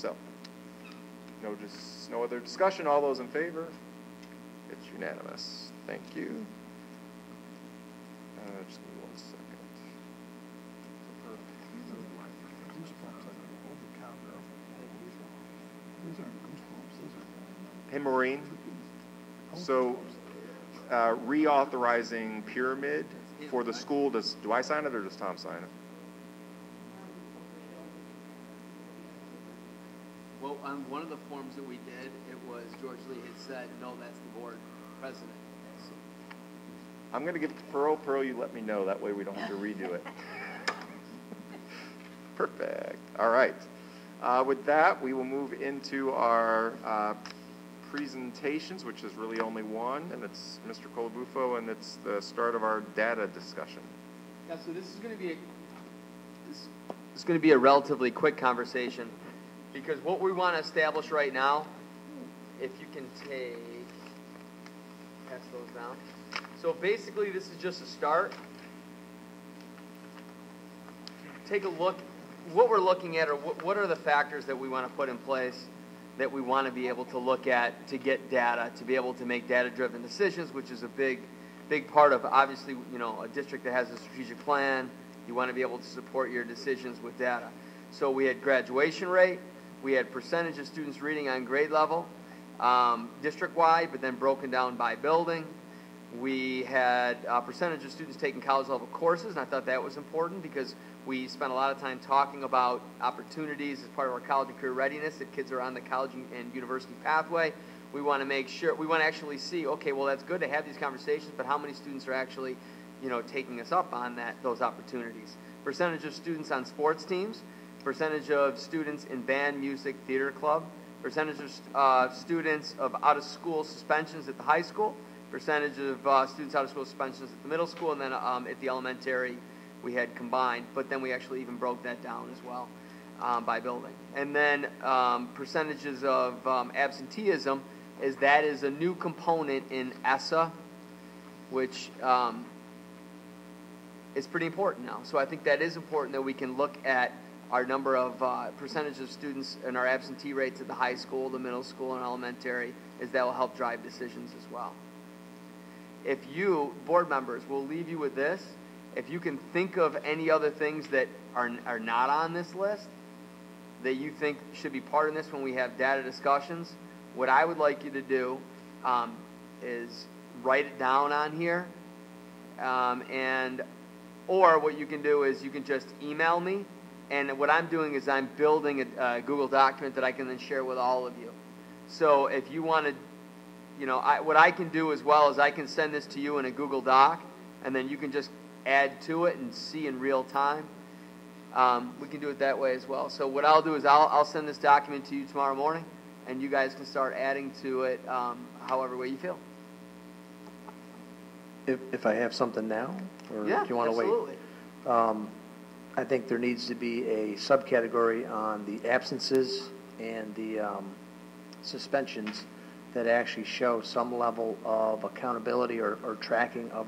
So, no other discussion. All those in favor? It's unanimous. Thank you. Just give me 1 second. Hey, Maureen. So, reauthorizing pyramid for the school. Do I sign it or does Tom sign it? Well, on one of the forms that we did, it was George Lee had said, no, that's the board president. So. I'm going to give it to Pearl. Pearl, you let me know. That way we don't have to redo it. Perfect. All right. With that, we will move into our presentations, which is really only one, and it's Mr. Colabufo, and it's the start of our data discussion. Yeah, so this is going to be a relatively quick conversation, because what we want to establish right now, if you can pass those down. So basically, this is just a start. Take a look. What we're looking at are what are the factors that we want to put in place that we want to be able to look at to get data, to be able to make data-driven decisions, which is a big part of, obviously, a district that has a strategic plan. You want to be able to support your decisions with data. So we had graduation rate, we had percentage of students reading on grade level, district-wide, but then broken down by building. We had a percentage of students taking college-level courses, and I thought that was important because we spent a lot of time talking about opportunities as part of our college and career readiness, that kids are on the college and university pathway. We want to make sure, we want to actually see, okay, well, that's good to have these conversations, but how many students are actually, taking us up on those opportunities? Percentage of students on sports teams, percentage of students in band, music, theater club, percentage of students of out-of-school suspensions at the high school, percentage of students out-of-school suspensions at the middle school, and then at the elementary we had combined, but then we actually even broke that down as well by building. And then percentages of absenteeism, that is a new component in ESSA, which is pretty important now. So I think that is important that we can look at our number of percentage of students and our absentee rates at the high school, the middle school, and elementary, that will help drive decisions as well. If you, board members, we'll leave you with this. If you can think of any other things that are not on this list that you think should be part of this when we have data discussions, what I would like you to do is write it down on here, or what you can do is you can just email me, and what I'm doing is I'm building a Google document that I can then share with all of you. So if you want to, what I can do as well is I can send this to you in a Google Doc, and then you can just add to it and see in real time. We can do it that way as well. So what I'll do is I'll send this document to you tomorrow morning, and you guys can start adding to it however way you feel. If I have something now, or yeah, do you want to absolutely. wait? I think there needs to be a subcategory on the absences and the suspensions that actually show some level of accountability or tracking of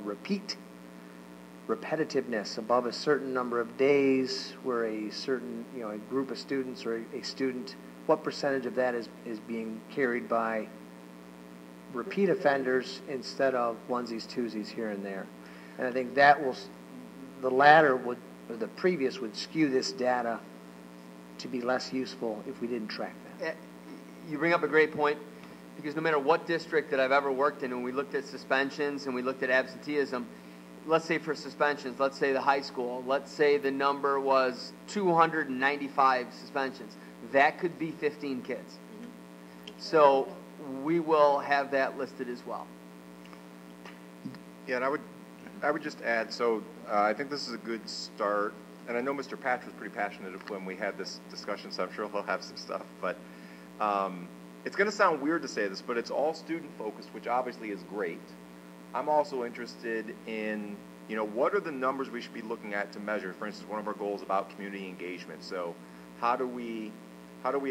repetitiveness above a certain number of days where a certain, a group of students or a student, what percentage of that is being carried by repeat offenders instead of onesies, twosies here and there. And I think that the latter would, or the previous would skew this data to be less useful if we didn't track that. You bring up a great point, because no matter what district that I've ever worked in, when we looked at suspensions and we looked at absenteeism, let's say for suspensions, let's say the high school, let's say the number was 295 suspensions. That could be 15 kids. So we will have that listed as well. Yeah, and I would just add, so I think this is a good start, and I know Mr. Patch was pretty passionate when we had this discussion, so I'm sure he'll have some stuff, but it's going to sound weird to say this, but it's all student-focused, which obviously is great. I'm also interested in, what are the numbers we should be looking at to measure? For instance, one of our goals about community engagement. So how do we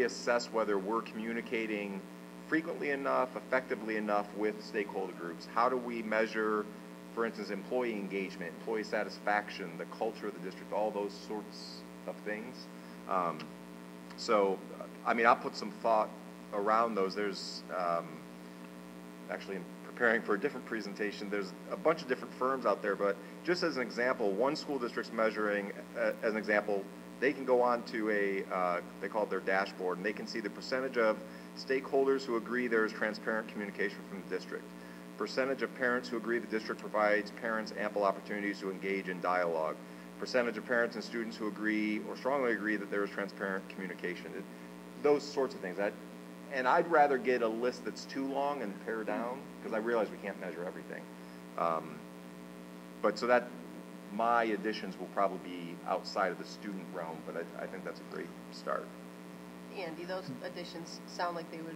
assess whether we're communicating frequently enough, effectively enough with stakeholder groups? How do we measure, for instance, employee engagement, employee satisfaction, the culture of the district, all those sorts of things? So, I mean, I'll put some thought around those. There's, actually in preparing for a different presentation, there's a bunch of different firms out there, but just as an example, one school district's measuring, as an example, they can go on to they call it their dashboard, and they can see the percentage of stakeholders who agree there is transparent communication from the district, percentage of parents who agree the district provides parents ample opportunities to engage in dialogue, percentage of parents and students who agree or strongly agree that there is transparent communication. Those sorts of things. And I'd rather get a list that's too long and pare down, because I realize we can't measure everything. But so that my additions will probably be outside of the student realm, but I think that's a great start. Andy, those additions sound like they would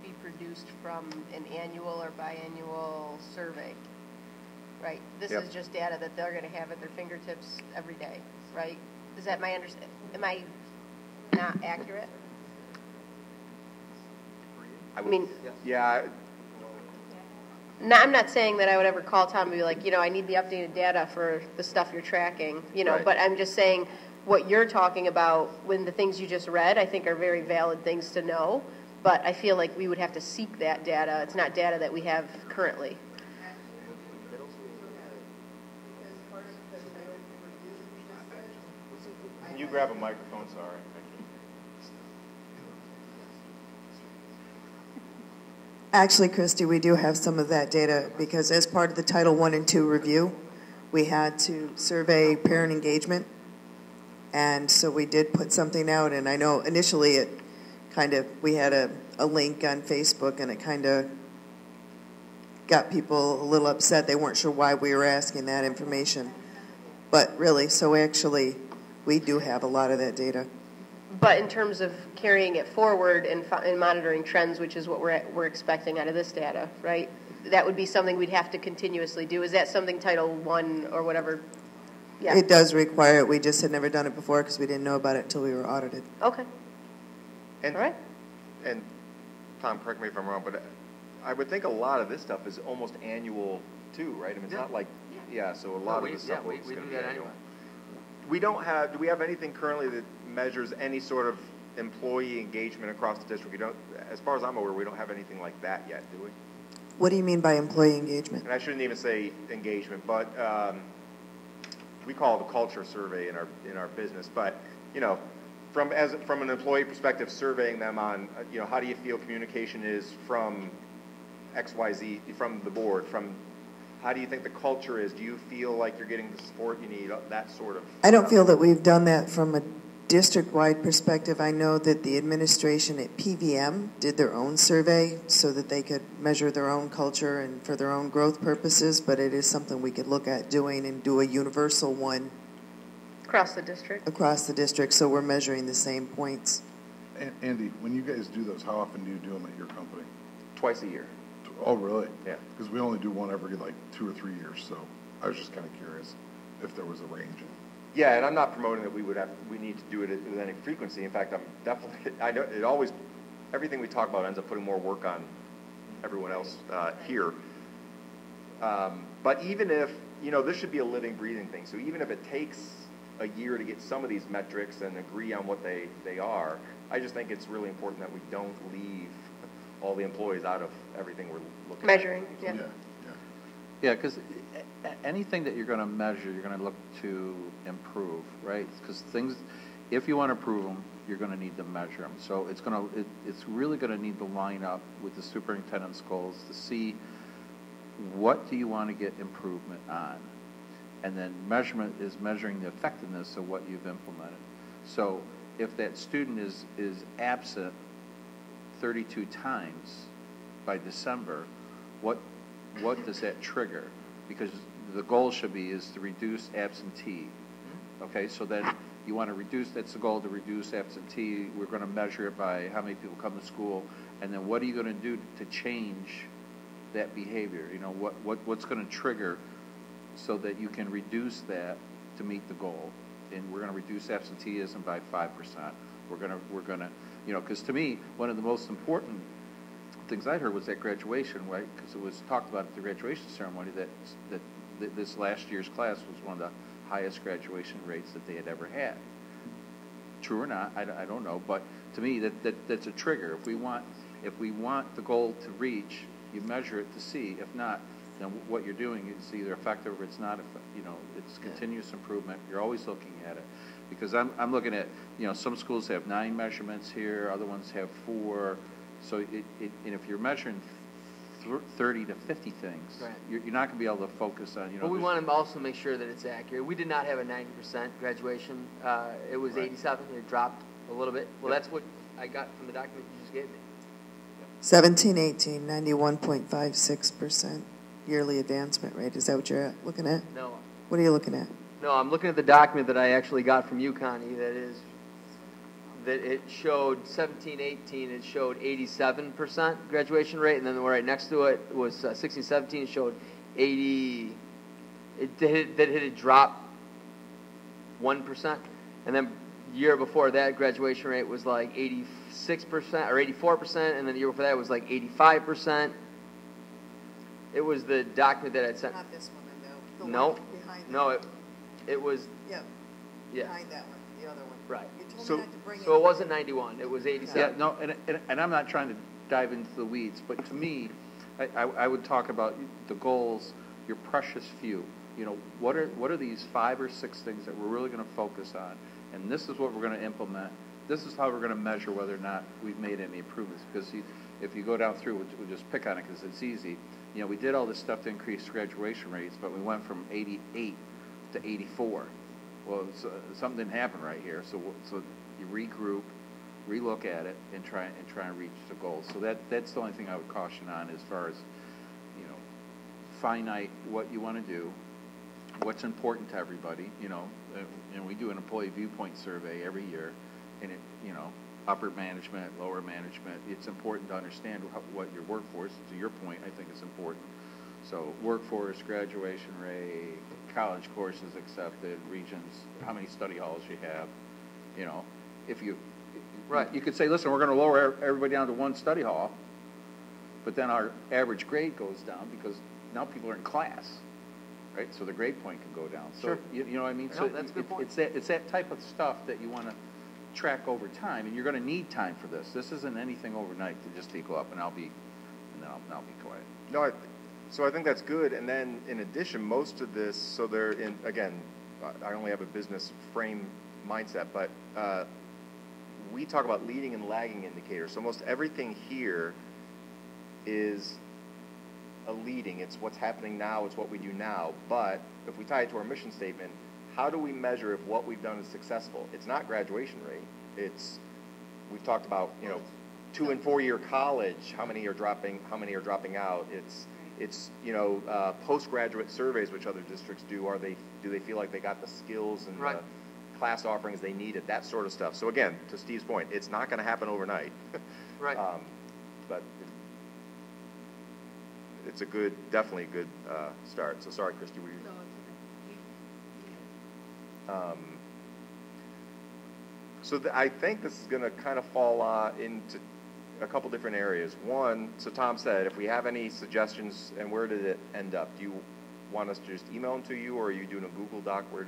be produced from an annual or biannual survey, right? This Yep. is just data that they're going to have at their fingertips every day, right? Is that my understanding? Am I not accurate? I mean, yeah. No, I'm not saying that I would ever call Tom and be like, I need the updated data for the stuff you're tracking, Right. But I'm just saying what you're talking about when the things you just read, I think are very valid things to know, but I feel like we would have to seek that data. It's not data that we have currently. Can you grab a microphone? Sorry. Actually, Christy, we do have some of that data because as part of the Title I and II review, we had to survey parent engagement. And so we did put something out, and I know initially it we had a link on Facebook, and it kind of got people a little upset. They weren't sure why we were asking that information. But really, so actually, we do have a lot of that data. But in terms of carrying it forward and monitoring trends, which is what we're expecting out of this data, right? That would be something we'd have to continuously do. Is that something Title I or whatever? Yeah. It does require it. We just had never done it before because we didn't know about it until we were audited. Okay. And, all right. And Tom, correct me if I'm wrong, but I would think a lot of this stuff is almost annual too, right? I mean, it's not like, so a lot of this stuff is going to be annual. Do we have anything currently that measures any sort of employee engagement across the district? As far as I'm aware, we don't have anything like that yet, do we? What do you mean by employee engagement? And I shouldn't even say engagement, but we call it a culture survey in our business. But from an employee perspective, surveying them on how do you feel communication is from XYZ, from the board, from how do you think the culture is? Do you feel like you're getting the support you need? That sort of I don't feel that we've done that from a district-wide perspective. I know that the administration at PVM did their own survey so that they could measure their own culture and for their own growth purposes, but it is something we could look at doing and do a universal one Across the district? Across the district, so we're measuring the same points. Andy, when you guys do those, how often do you do them at your company? Twice a year. Oh, really? Yeah. Because we only do one every 2 or 3 years, so I was just kind of curious if there was a range. Yeah, and I'm not promoting that we need to do it with any frequency. In fact, I know it always, everything we talk about ends up putting more work on everyone else here. But even if, this should be a living, breathing thing. So even if it takes a year to get some of these metrics and agree on what they are, I just think it's really important that we don't leave all the employees out of everything we're looking measuring, at. yeah. Yeah, because anything that you're going to measure, you're going to look to improve, right? Because things, if you want to improve them, you're going to need to measure them. So it's really going to need to line up with the superintendent's goals to see what do you want to get improvement on. And then measurement is measuring the effectiveness of what you've implemented. So if that student is absent 32 times by December, what does that trigger? Because the goal should be is to reduce absentee. Okay, so then you want to reduce, that's the goal, to reduce absentee. We're going to measure it by how many people come to school, and then what are you going to do to change that behavior? What's going to trigger so that you can reduce that to meet the goal? And we're going to reduce absenteeism by 5%. We're going to, because to me, one of the most important things I heard was that graduation, right? Because it was talked about at the graduation ceremony that this last year's class was one of the highest graduation rates that they had ever had. true or not, I don't know, but to me, that's a trigger. If we want the goal to reach, you measure it to see. If not, then what you're doing is either effective or it's not, it's continuous improvement. You're always looking at it. Because I'm looking at, some schools have 9 measurements here, other ones have 4. So and if you're measuring 30 to 50 things, right, you're not going to be able to focus on, But we want to also make sure that it's accurate. We did not have a 90% graduation. It was 87. It dropped a little bit. Well, that's what I got from the document you just gave me. 17-18, 91.56% yearly advancement rate. Is that what you're looking at? No. What are you looking at? No, I'm looking at the document that I actually got from you, Connie, that it showed 17-18, it showed 87% graduation rate, and then right next to it was 16-17, it showed 80, it had dropped 1%, and then year before that, graduation rate was like 86% or 84%, and then the year before that was like 85%. It was the document that I'd sent. Not this one, though. The No, one behind that. no, it was. Yeah. Yeah. Behind that one, the other one. Right. You told So- me not to bring So it wasn't 91, it was 87. Yeah, no, and I'm not trying to dive into the weeds, but to me, I would talk about the goals, your precious few. What are these 5 or 6 things that we're really going to focus on? And this is what we're going to implement. This is how we're going to measure whether or not we've made any improvements. Because if you go down through, we'll just pick on it because it's easy. We did all this stuff to increase graduation rates, but we went from 88 to 84. Well, something didn't happen right here. So you regroup, relook at it, and try and reach the goals. So that's the only thing I would caution on as far as finite what you want to do, what's important to everybody. And we do an employee viewpoint survey every year, and upper management, lower management. It's important to understand what your workforce. To your point, I think it's important. So workforce, graduation rate, college courses accepted, regions, how many study halls you have. If you Right. you could say, listen, we're going to lower everybody down to 1 study hall, but then our average grade goes down because now people are in class, right? So the grade point can go down. So Sure. you know what I mean? No, So that's a good point. it's that type of stuff that you want to track over time, and you're going to need time for this. This isn't anything overnight to just take up, and I'll be quiet. No, so I think that's good. And then in addition, most of this, so they're in, again, I only have a business frame mindset, but we talk about leading and lagging indicators. So most everything here is a leading. It's what's happening now. It's what we do now. But if we tie it to our mission statement, how do we measure if what we've done is successful? It's not graduation rate. We've talked about, 2- and 4-year college. How many are dropping out? It's postgraduate surveys, which other districts do. Do they feel like they got the skills and Right. the class offerings they needed? That sort of stuff. So again, to Steve's point, it's not going to happen overnight. Right. But it's definitely a good start. So sorry, Christy, were you? So I think this is going to kind of fall into a couple different areas. One, so Tom said, if we have any suggestions, and where did it end up? Do you want us to just email them to you, or are you doing a Google Doc? Where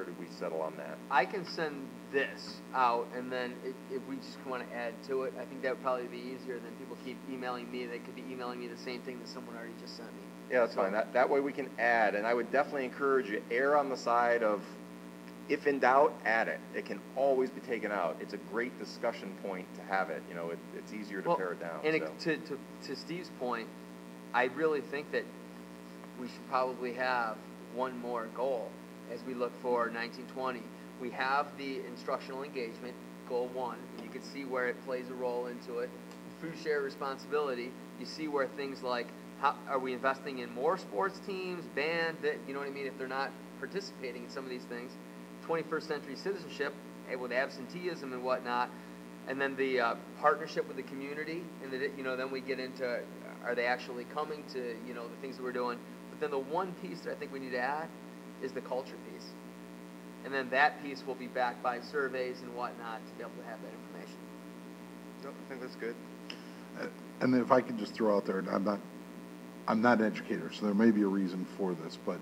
did we settle on that? I can send this out, and then if we just want to add to it, I think that would probably be easier than people keep emailing me. They could be emailing me the same thing that someone already just sent me. Yeah, that's fine. That way we can add, and I would definitely encourage you, err on the side of, if in doubt, add it. It can always be taken out. It's a great discussion point to have it. It's easier to pare it down. And So. to Steve's point, I really think that we should probably have one more goal as we look for 1920. We have the instructional engagement, goal 1, and you can see where it plays a role into it. Food share responsibility, you see where things like, how are we investing in more sports teams, band, that, you know what I mean, if they're not participating in some of these things. 21st century citizenship with absenteeism and whatnot, and then the partnership with the community, and then we get into, are they actually coming to the things that we're doing? But then the one piece that I think we need to add is the culture piece, and then that piece will be backed by surveys and whatnot to be able to have that information. No, I think that's good. And if I could just throw out there, and I'm not an educator, so there may be a reason for this, but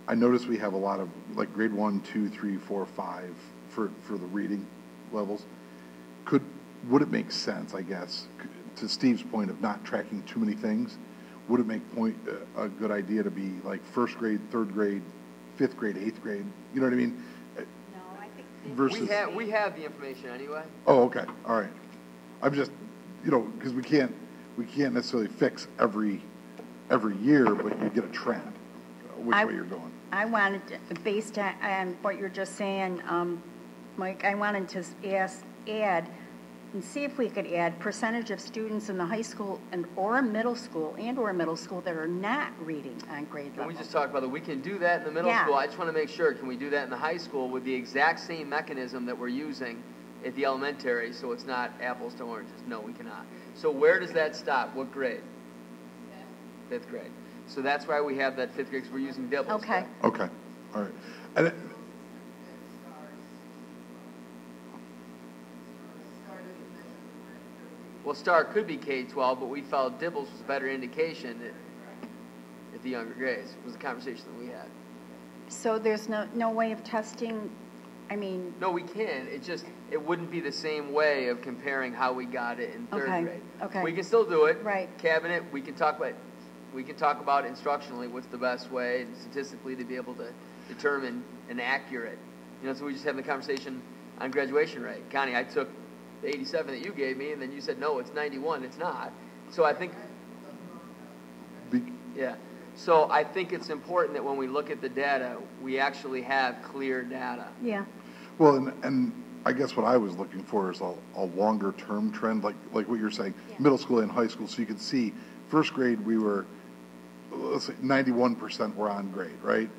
I notice we have a lot of like grade 1, 2, 3, 4, 5 for the reading levels, would it make sense, I guess, to Steve's point of not tracking too many things, would it make a good idea to be like first grade, third grade, fifth grade, eighth grade? You know what I mean? No, I think. Versus. We have the information anyway. Oh, okay, all right. I'm just, because we can't necessarily fix every year, but you get a trend, which way you're going. I wanted, based on what you're just saying, Mike, I wanted to add, and see if we could add percentage of students in the high school or middle school that are not reading on grade level. And we just talked about that. We can do that in the middle school. I just want to make sure, can we do that in the high school with the exact same mechanism that we're using at the elementary, so it's not apples to oranges? No, we cannot. So where does that stop? What grade? Fifth grade. So that's why we have that fifth grade, because we're using doubles. Okay. Okay, all right. And Well, STAR could be K-12, but we felt Dibbles was a better indication at the younger grades. It was a conversation that we had. So there's no way of testing, I mean. No, we can. It wouldn't be the same way of comparing how we got it in third grade. Okay. We can still do it. Right. Cabinet, we can talk about instructionally what's the best way statistically to be able to determine an accurate. So we just having the conversation on graduation rate. Connie, I took the 87 that you gave me, and then you said, no, it's 91. It's not. So I think, So I think it's important that when we look at the data, we actually have clear data. Yeah. Well, and I guess what I was looking for is a longer term trend, like what you're saying, middle school and high school. So you can see first grade, we were, let's say 91% were on grade, right?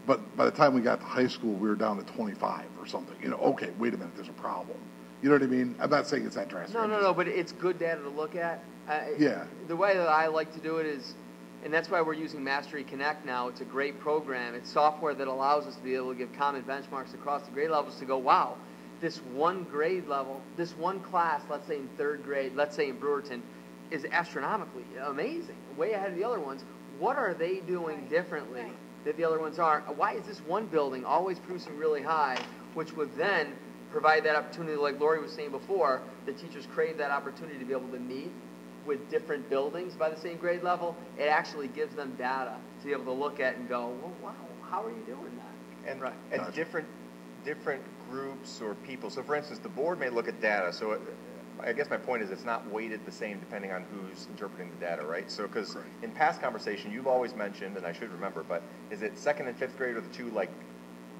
But by the time we got to high school, we were down to 25 or something. Okay, wait a minute, there's a problem. You know what I mean? I'm not saying it's that drastic. No, but it's good data to look at. Yeah. The way that I like to do it is, and that's why we're using Mastery Connect now. It's a great program. It's software that allows us to be able to give common benchmarks across the grade levels to go, wow, this one grade level, this one class, let's say in third grade, let's say in Brewerton, is astronomically amazing, way ahead of the other ones. What are they doing differently that the other ones aren't? Why is this one building always producing really high, which would then provide that opportunity, like Lori was saying before, the teachers crave that opportunity to be able to meet with different buildings by the same grade level. It actually gives them data to be able to look at and go, well, wow, how are you doing that? And different groups or people. So for instance, the board may look at data. So I guess my point is it's not weighted the same depending on who's interpreting the data, right? So because in past conversation, you've always mentioned, and I should remember, but is it second and fifth grade are the two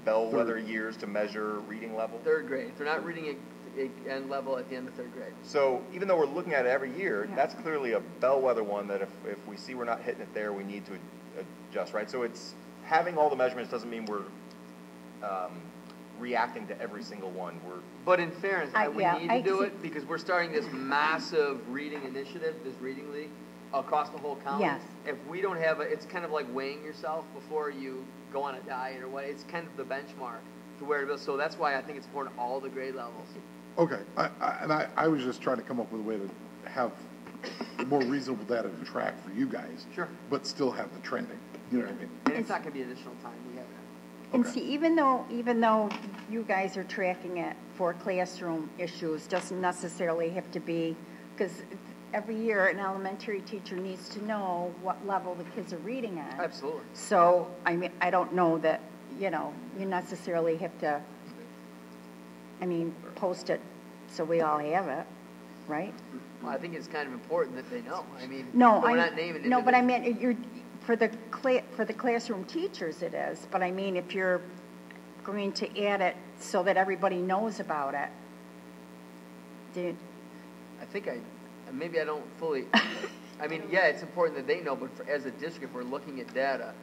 bellwether years to measure reading level? Third grade. If they're not reading at end level at the end of third grade. So even though we're looking at it every year, that's clearly a bellwether one that if we see we're not hitting it there, we need to adjust, right? So it's having all the measurements doesn't mean we're reacting to every single one. But in fairness, we need to do it because we're starting this massive reading initiative, this reading league, across the whole county. Yes. If we don't have it's kind of like weighing yourself before you go on a diet or what. It's kind of the benchmark to where it is. So that's why I think it's important all the grade levels. Okay, I was just trying to come up with a way to have more reasonable data to track for you guys. Sure. But still have the trending. You know what I mean? And it's not going to be additional time. We have that. And see, even though you guys are tracking it for classroom issues, doesn't necessarily have to be, because every year an elementary teacher needs to know what level the kids are reading at. Absolutely. So, I mean, I don't know that, you necessarily have to, post it so we all have it, right? Well, I think it's kind of important that they know. We're not naming it. No, but I meant for the classroom teachers it is. But I mean, if you're going to add it so that everybody knows about it, I think maybe I don't fully. It's important that they know. But as a district, if we're looking at data,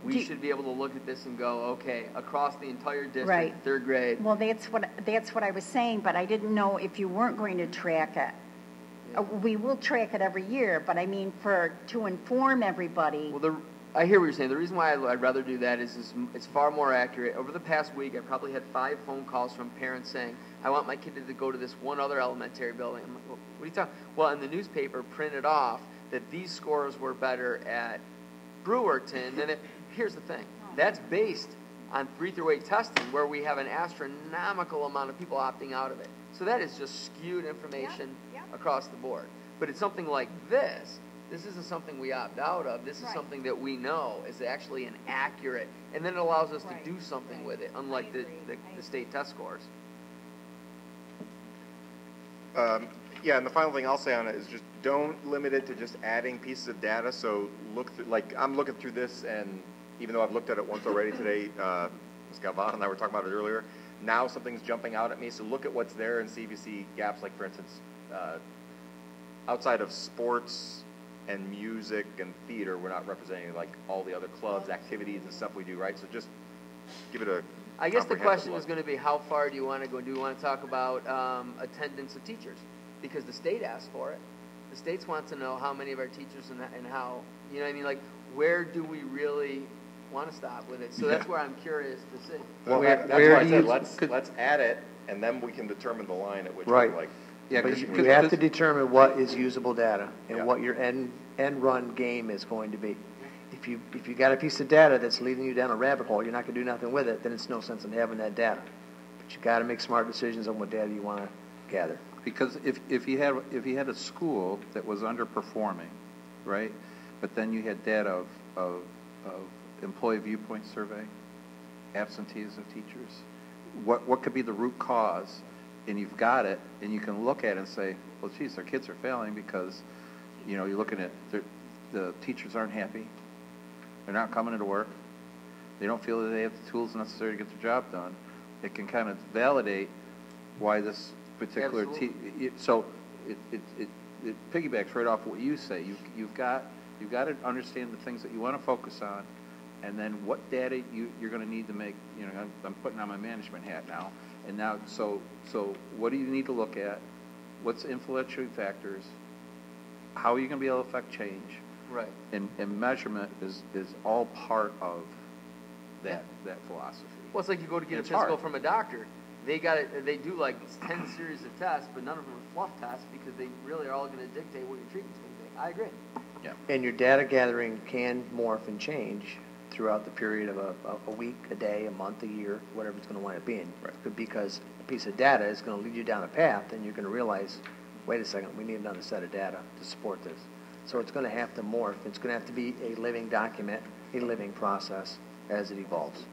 we should be able to look at this and go, okay, across the entire district, right. Third grade. Well, that's what I was saying, but I didn't know if you weren't going to track it. Yeah. We will track it every year, but to inform everybody. Well, I hear what you're saying. The reason why I'd rather do that is it's far more accurate. Over the past week, I probably had 5 phone calls from parents saying, I want my kid to go to this one other elementary building. I'm like, well, what are you talking? Well, in the newspaper printed off that these scores were better at Brewerton than here's the thing. That's based on 3 through 8 testing where we have an astronomical amount of people opting out of it. So that is just skewed information across the board. But it's something like this. This isn't something we opt out of. This is something that we know is actually an accurate, and then it allows us to do something with it, unlike the state test scores. Yeah, and the final thing I'll say on it is just don't limit it to just adding pieces of data. So look through, like I'm looking through this, and even though I've looked at it once already today, Ms. Galvan and I were talking about it earlier, now something's jumping out at me. So look at what's there and see if you see gaps, like for instance, outside of sports and music and theater, we're not representing like all the other clubs, activities and stuff we do, right? So just give it a I guess the question look. is going to be, how far do you want to go? Do you want to talk about attendance of teachers? Because the state asks for it. The states want to know how many of our teachers and how, you know what I mean? Like, where do we really want to stop with it? So that's where I'm curious to see. Well, that's why I said let's add it, and then we can determine the line at which we're like. Yeah, But because you have to determine what is usable data and what your end run game is going to be. If you got a piece of data that's leading you down a rabbit hole, you're not going to do nothing with it, then it's no sense in having that data. But you got to make smart decisions on what data you want to gather. Because if you had a school that was underperforming, right, but then you had data of employee viewpoint survey, absentees of teachers, what could be the root cause? And you've got it, and you can look at it and say, well, geez, their kids are failing because, you know, you're looking at the teachers aren't happy, they're not coming into work, they don't feel that they have the tools necessary to get their job done. It can kind of validate why this particular so it piggybacks right off what you say. You've got to understand the things that you want to focus on, and then what data you're going to need to make. You know, I'm putting on my management hat now, and now so what do you need to look at? What's influential factors? How are you going to be able to affect change? Right. And measurement is all part of that philosophy. Well, it's like you go to get a physical from a doctor. They do like 10 series of tests, but none of them are fluff tests because they really are all going to dictate what your treatment's going to be. I agree. Yeah. And your data gathering can morph and change throughout the period of a week, a day, a month, a year, whatever it's going to wind up being. Right. Because a piece of data is going to lead you down a path, and you're going to realize, wait a second, we need another set of data to support this. So it's going to have to morph. It's going to have to be a living document, a living process as it evolves.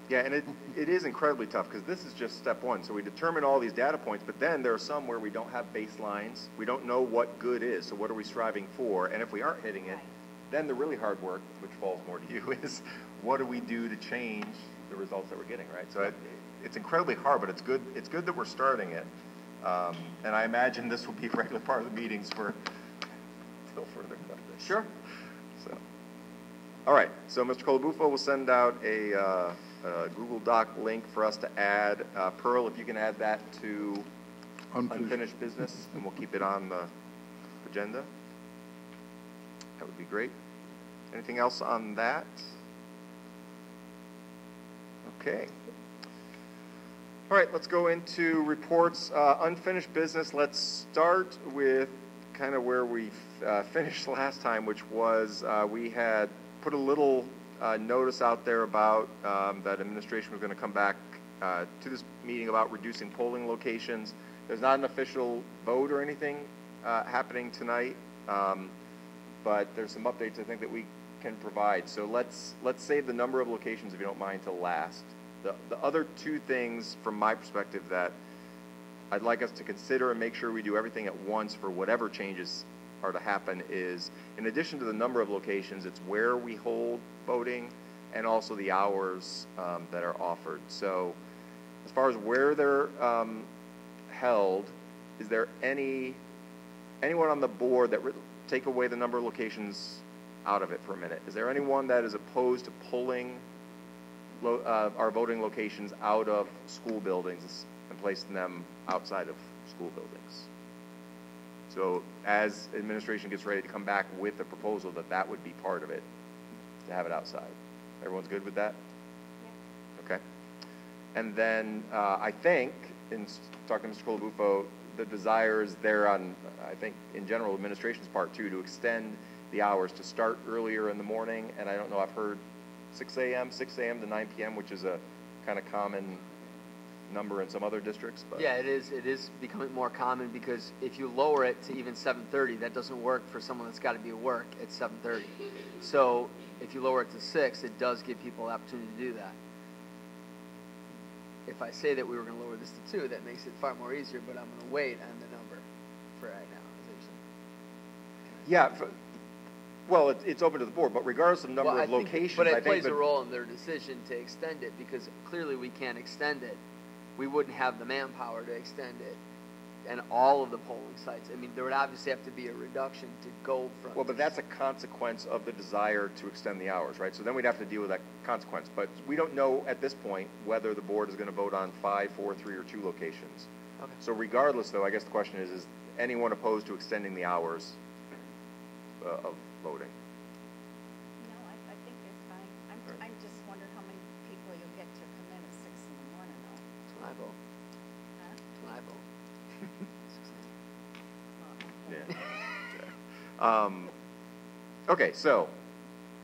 Yeah, and it is incredibly tough because this is just step one. So we determine all these data points, but then there are some where we don't have baselines. We don't know what good is, so what are we striving for? And if we aren't hitting it, then the really hard work, which falls more to you, is what do we do to change the results that we're getting, right? So it's incredibly hard, but it's good that we're starting it. And I imagine this will be a regular part of the meetings for until further notice. Sure. So, all right. So Mr. Colabufo will send out a Google Doc link for us to add. Pearl, if you can add that to unfinished business, and we'll keep it on the agenda. That would be great. Anything else on that? Okay. All right, let's go into reports. Unfinished business. Let's start with kind of where we finished last time, which was we had put a little notice out there about that administration was going to come back to this meeting about reducing polling locations. There's not an official vote or anything happening tonight, but there's some updates I think that we can provide. So let's save the number of locations, if you don't mind, till last. The other two things from my perspective that I'd like us to consider and make sure we do everything at once for whatever changes are to happen is, in addition to the number of locations, it's where we hold voting and also the hours that are offered. So as far as where they're held, is there anyone on the board that take away the number of locations out of it for a minute? Is there anyone that is opposed to pulling our voting locations out of school buildings and placing them outside of school buildings? So as administration gets ready to come back with a proposal that would be part of it, to have it outside. Everyone's good with that? Yeah. Okay. And then I think, in talking to Mr. Colabufo, the desire is there on, I think, in general, administration's part too, to extend the hours to start earlier in the morning. And I don't know, I've heard 6 a.m., 6 a.m. to 9 p.m., which is a kind of common number in some other districts. But Yeah, it is becoming more common because if you lower it to even 7:30, that doesn't work for someone that's got to be at work at 7:30. So if you lower it to 6, it does give people the opportunity to do that. If I say that we were going to lower this to 2, that makes it far more easier, but I'm going to wait on the number for right now. yeah, well, it's open to the board, but regardless of number Well, of locations, but I it think plays a role in their decision to extend it because clearly we can't extend it. We wouldn't have the manpower to extend it and all of the polling sites. I mean, there would obviously have to be a reduction to go from. Well, but that's a consequence of the desire to extend the hours, right? So then we'd have to deal with that consequence. But we don't know at this point whether the board is going to vote on 5, 4, 3, or 2 locations. Okay. So regardless, though, I guess the question is anyone opposed to extending the hours of voting? No, I think it's fine. I'm just wondering how many people you'll get to come in at 6 in the morning, though. That's when I vote. Huh? That's when I vote. Okay, so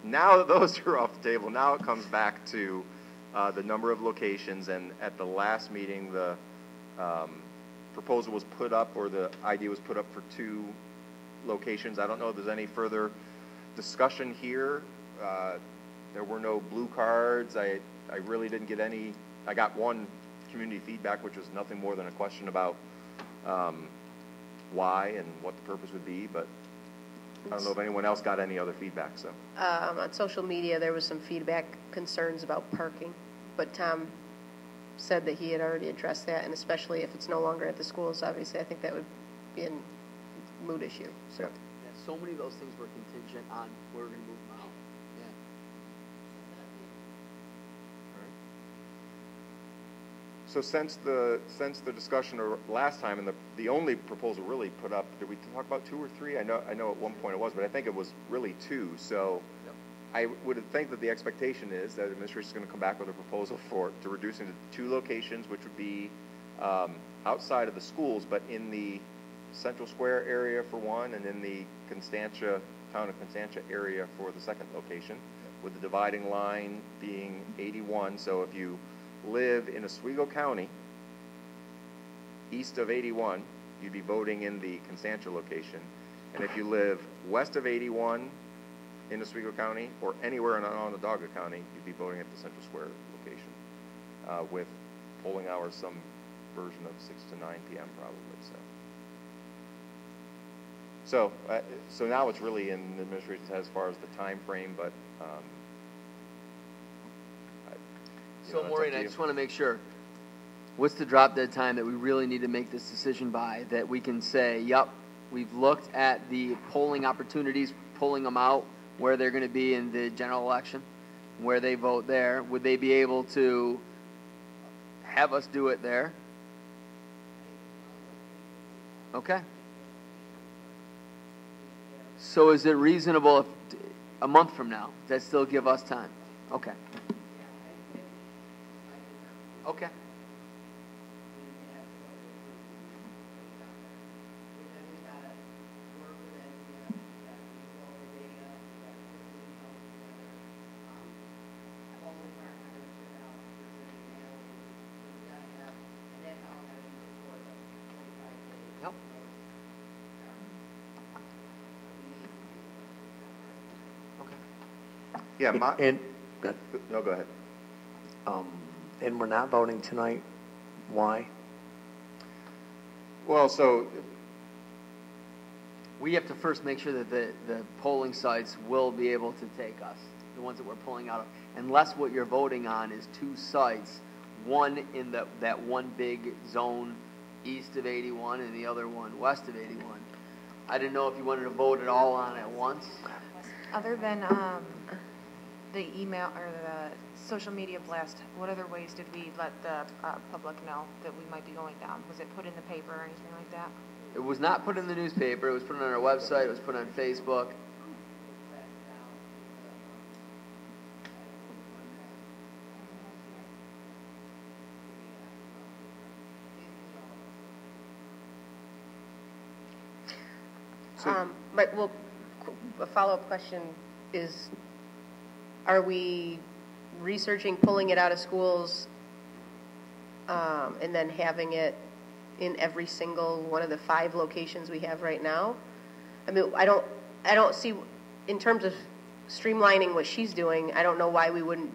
now that those are off the table, now it comes back to the number of locations. And at the last meeting, the proposal was put up, or the idea was put up for 2 locations. I don't know if there's any further discussion here. There were no blue cards. I really didn't get any. I got one community feedback, which was nothing more than a question about why and what the purpose would be, but I don't know if anyone else got any other feedback. So On social media, there was some feedback, concerns about parking, but Tom said that he had already addressed that, and especially if it's no longer at the schools, obviously, I think that would be a moot issue. So. Yeah, so many of those things were contingent on where we're going to move them out. Yeah. So since the discussion last time, and the only proposal really put up, did we talk about 2 or 3? I know at one point it was, but I think it was really 2. So Yep. I would think that the expectation is that the administration is going to come back with a proposal to reducing to 2 locations, which would be outside of the schools, but in the Central Square area for one, and in the town of Constantia area for the second location, with the dividing line being 81. So if you live in Oswego County, east of 81, you'd be voting in the Constantia location. And if you live west of 81 in Oswego County, or anywhere in Onondaga County, you'd be voting at the Central Square location, with polling hours some version of 6 to 9 p.m. probably. So now it's really in the administration's head as far as the time frame, but So, that's Maureen, up to I you. just want to make sure, what's the drop dead time that we really need to make this decision by, that we can say, yep, we've looked at the polling opportunities, pulling them out, where they're going to be in the general election, where they vote there. Would they be able to have us do it there? Okay. So is it reasonable if a month from now? Does that still give us time? Okay. Okay. Yep. Okay. Yeah, no, go ahead. And we're not voting tonight. Why? Well, so We have to first make sure that the polling sites will be able to take us, the ones that we're pulling out of, unless what you're voting on is 2 sites, one in that one big zone east of 81 and the other one west of 81. I didn't know if you wanted to vote it all on at once. Other than the email or the social media blast, what other ways did we let the public know that we might be going down? Was it put in the paper or anything like that? It was not put in the newspaper. It was put on our website. It was put on Facebook. But a follow-up question is, are we researching, pulling it out of schools, and then having it in every single one of the 5 locations we have right now. I mean, I don't see, in terms of streamlining what she's doing, I don't know why we wouldn't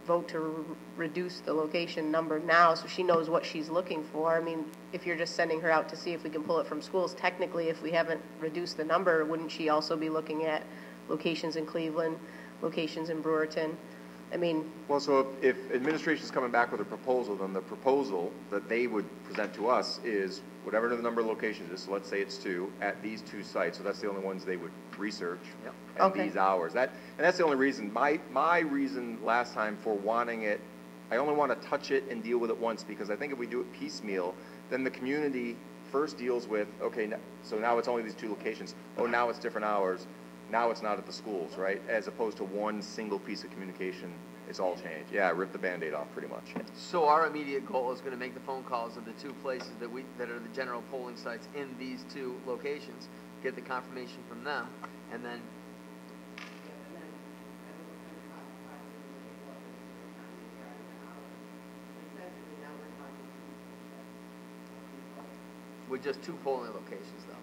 vote to reduce the location number now so she knows what she's looking for. I mean, if you're just sending her out to see if we can pull it from schools, technically, if we haven't reduced the number, wouldn't she also be looking at locations in Cleveland, locations in Brewerton? I mean... Well, so if administration's coming back with a proposal, then the proposal that they would present to us is whatever the number of locations is, so let's say it's 2, at these 2 sites, so that's the only ones they would research at these hours. And that's the only reason. My reason last time for wanting it, I only want to touch it and deal with it once, because I think if we do it piecemeal, then the community first deals with, okay, so now it's only these 2 locations. Oh, now it's different hours. Now it's not at the schools, right? As opposed to one single piece of communication, it's all changed. Yeah, rip the Band-Aid off pretty much. So our immediate goal is going to make the phone calls of the 2 places that are the general polling sites in these 2 locations, get the confirmation from them, and then with just 2 polling locations, though.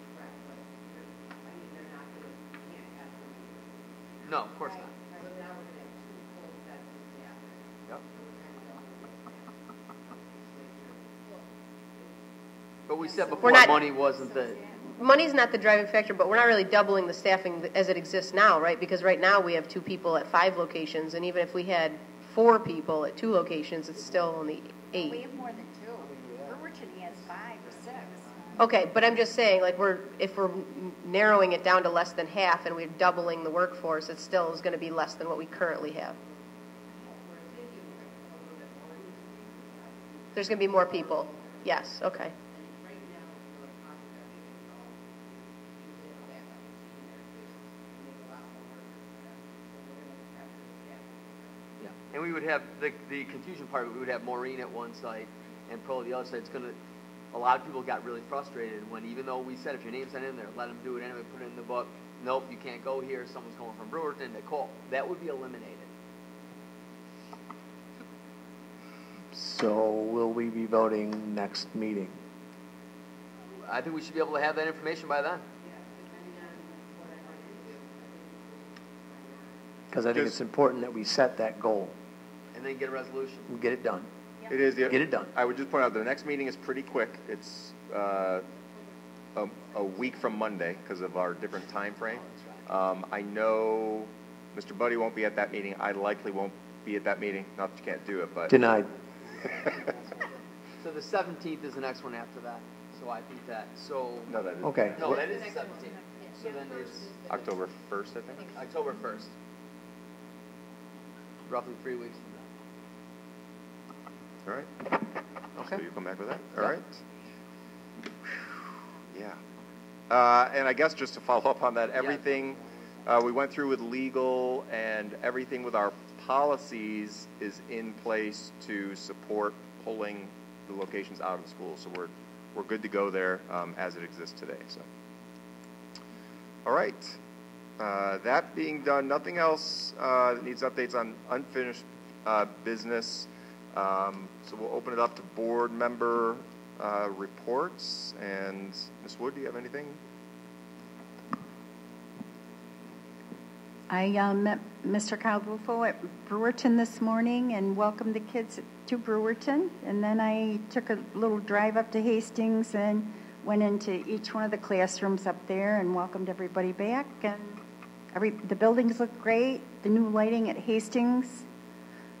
No, of course not. Yep. But we said before, money wasn't the... Money's not the driving factor, but we're not really doubling the staffing as it exists now, right? Because right now we have 2 people at 5 locations, and even if we had 4 people at 2 locations, it's still only 8. We have more than 2. Brewerton has 5 or 6. Okay, but I'm just saying, like, if we're narrowing it down to less than half and we're doubling the workforce, it still is going to be less than what we currently have. There's going to be more people. Yes, okay. Yeah, and we would have, the confusion part, we would have Maureen at one site and Pro at the other site. It's going to... A lot of people got really frustrated when, even though we said if your name's not in there, let them do it anyway, put it in the book. Nope, you can't go here. Someone's going from Brewerton to Cole. That would be eliminated. So will we be voting next meeting? I think we should be able to have that information by then. Because I think it's important that we set that goal. And then get a resolution. And get it done. It is. Get it done. I would just point out the next meeting is pretty quick. It's a week from Monday because of our different time frame. I know Mr. Buddy won't be at that meeting. I likely won't be at that meeting. Not that you can't do it, but... Denied. So the 17th is the next one after that. So I think that, so... No, that is... Okay. No, that is the 17th. So then there's... October 1st, I think? October 1st. Roughly 3 weeks from now. All right. Okay. So you come back with that? All right. Yeah. And I guess just to follow up on that, everything we went through with legal and everything with our policies is in place to support pulling the locations out of the school. So we're good to go there as it exists today. So, all right. That being done, nothing else that needs updates on unfinished business. So we'll open it up to board member reports. And Ms. Wood, do you have anything? I met Mr. Calbufo at Brewerton this morning and welcomed the kids to Brewerton. And then I took a little drive up to Hastings and went into each one of the classrooms up there and welcomed everybody back. And the buildings look great. The new lighting at Hastings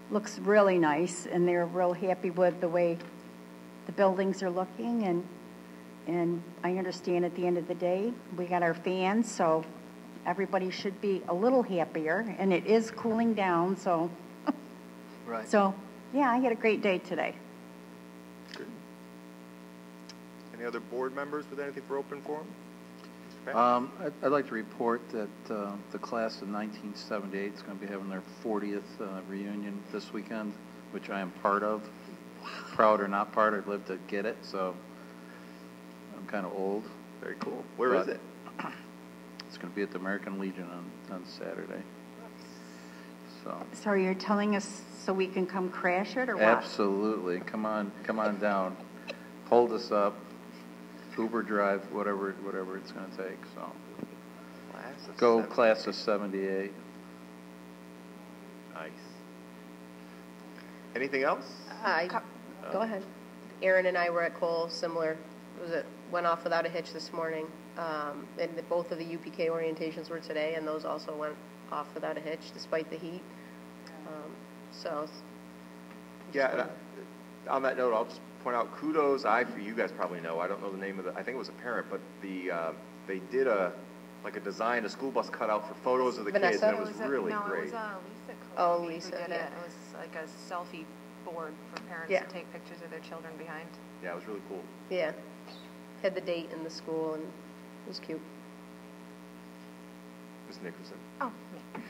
looks really nice, and they're real happy with the way the buildings are looking. And I understand at the end of the day, we got our fans, so everybody should be a little happier. And it is cooling down, so. Right. So, yeah, I had a great day today. Good. Any other board members with anything for open forum? I'd like to report that the class of 1978 is going to be having their 40th reunion this weekend, which I am part of. Proud or not part, I'd live to get it, so I'm kind of old. Very cool. Where is it? It's going to be at the American Legion on Saturday. so. So you're telling us so we can come crash it or what? Absolutely. Come on down. Hold us up. Uber drive, whatever it's going to take, so. Go class of 78. Nice. Anything else? Go ahead. Aaron and I were at Cole, similar, went off without a hitch this morning. And both of the UPK orientations were today, and those also went off without a hitch despite the heat. So. Yeah, and on that note, I'll just point out kudos. You guys probably know. I don't know the name of I think it was a parent, but they did a design, a school bus cutout for photos of the Vanessa? kids, and it was really no, great. it was Lisa Oh, Cody Lisa, who did yeah. it. It was like a selfie board for parents Yeah. to take pictures of their children behind. Yeah, it was really cool. Yeah. Had the date in the school, and it was cute. Ms. Nickerson. Oh, me.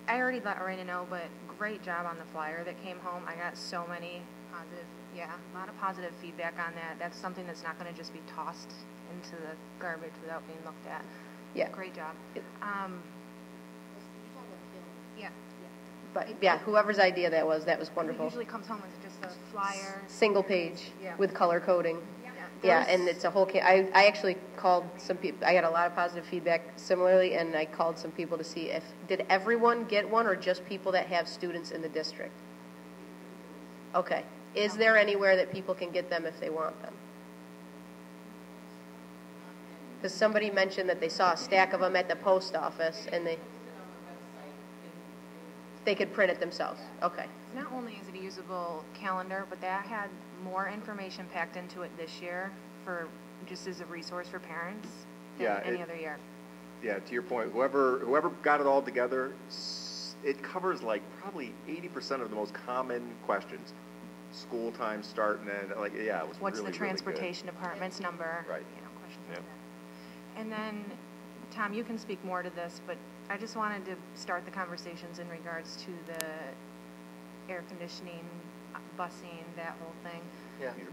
I already let Arena know, but great job on the flyer that came home. I got so many a lot of positive feedback on that. That's something that's not going to just be tossed into the garbage without being looked at. Yeah. Great job. Yeah. But yeah, whoever's idea that was wonderful. It usually comes home as just a flyer. Single page Yeah. with color coding. Yeah. Yeah, and it's a whole. I actually called some people. I got a lot of positive feedback similarly, and I called some people to see did everyone get one or just people that have students in the district. Okay. Is there anywhere that people can get them if they want them? Because somebody mentioned that they saw a stack of them at the post office, and they could print it themselves. Okay. Not only is it a usable calendar, but that had more information packed into it this year for just as a resource for parents than Yeah, any other year. Yeah, to your point, whoever got it all together, it covers probably 80% of the most common questions. School time start and then it was What's really, the transportation department's number? Right. Questions Yeah. like that. And then, Tom, you can speak more to this, but I just wanted to start the conversations in regards to the air conditioning, busing, that whole thing. Yeah. Good.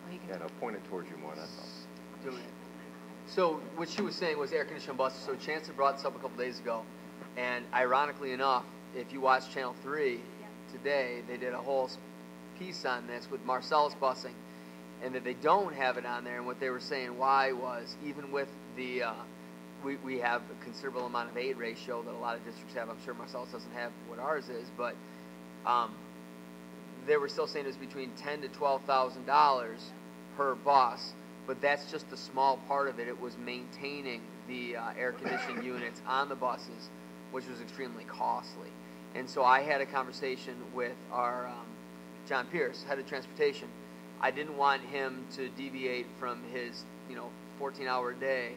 Well, you can Yeah, no, point it towards you more, that's all. So what she was saying was air conditioning buses. So Chancellor brought this up a couple days ago, and ironically enough, if you watch Channel 3 today, they did a whole piece on this with Marcellus busing, and that they don't have it on there. And what they were saying why was even with the we have a considerable amount of aid ratio that a lot of districts have. I'm sure Marcellus doesn't have what ours is, but they were still saying it was between $10,000 to $12,000 per bus. But that's just a small part of it. It was maintaining the air conditioning units on the buses, which was extremely costly. And so I had a conversation with our John Pierce, head of transportation. I didn't want him to deviate from his 14-hour day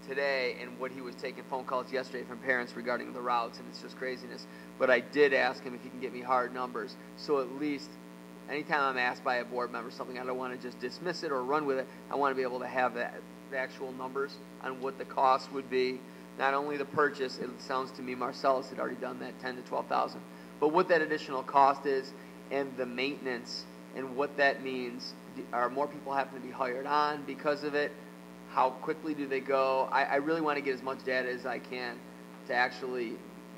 today and what he was taking phone calls yesterday from parents regarding the routes, and it's just craziness. But I did ask him if he can get me hard numbers. So at least anytime I'm asked by a board member something, I don't want to just dismiss it or run with it. I want to be able to have the actual numbers on what the cost would be. Not only the purchase, it sounds to me Marcellus had already done that, $10,000 to $12,000, but what that additional cost is and the maintenance and what that means. Are more people having to be hired on because of it? How quickly do they go? I really want to get as much data as I can to actually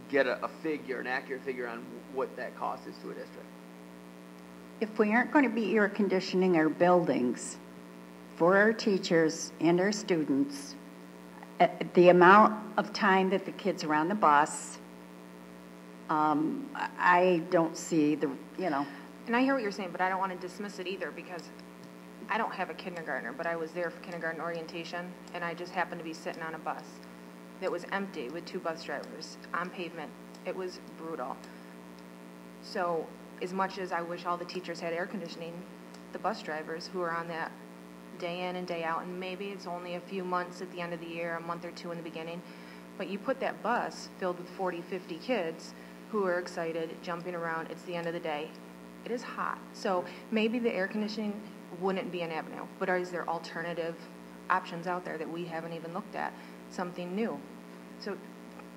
get a figure, an accurate figure on what that cost is to a district. If we aren't going to be air conditioning our buildings for our teachers and our students, the amount of time that the kids are on the bus, I don't see And I hear what you're saying, but I don't want to dismiss it either because I don't have a kindergartner, but I was there for kindergarten orientation, and I just happened to be sitting on a bus that was empty with 2 bus drivers on pavement. It was brutal. So as much as I wish all the teachers had air conditioning, the bus drivers who are on that day in and day out, and maybe it's only a few months at the end of the year, a month or 2 in the beginning, but you put that bus filled with 40, 50 kids who are excited, jumping around, it's the end of the day. It is hot. So maybe the air conditioning wouldn't be an avenue, but is there alternative options out there that we haven't even looked at? Something new. So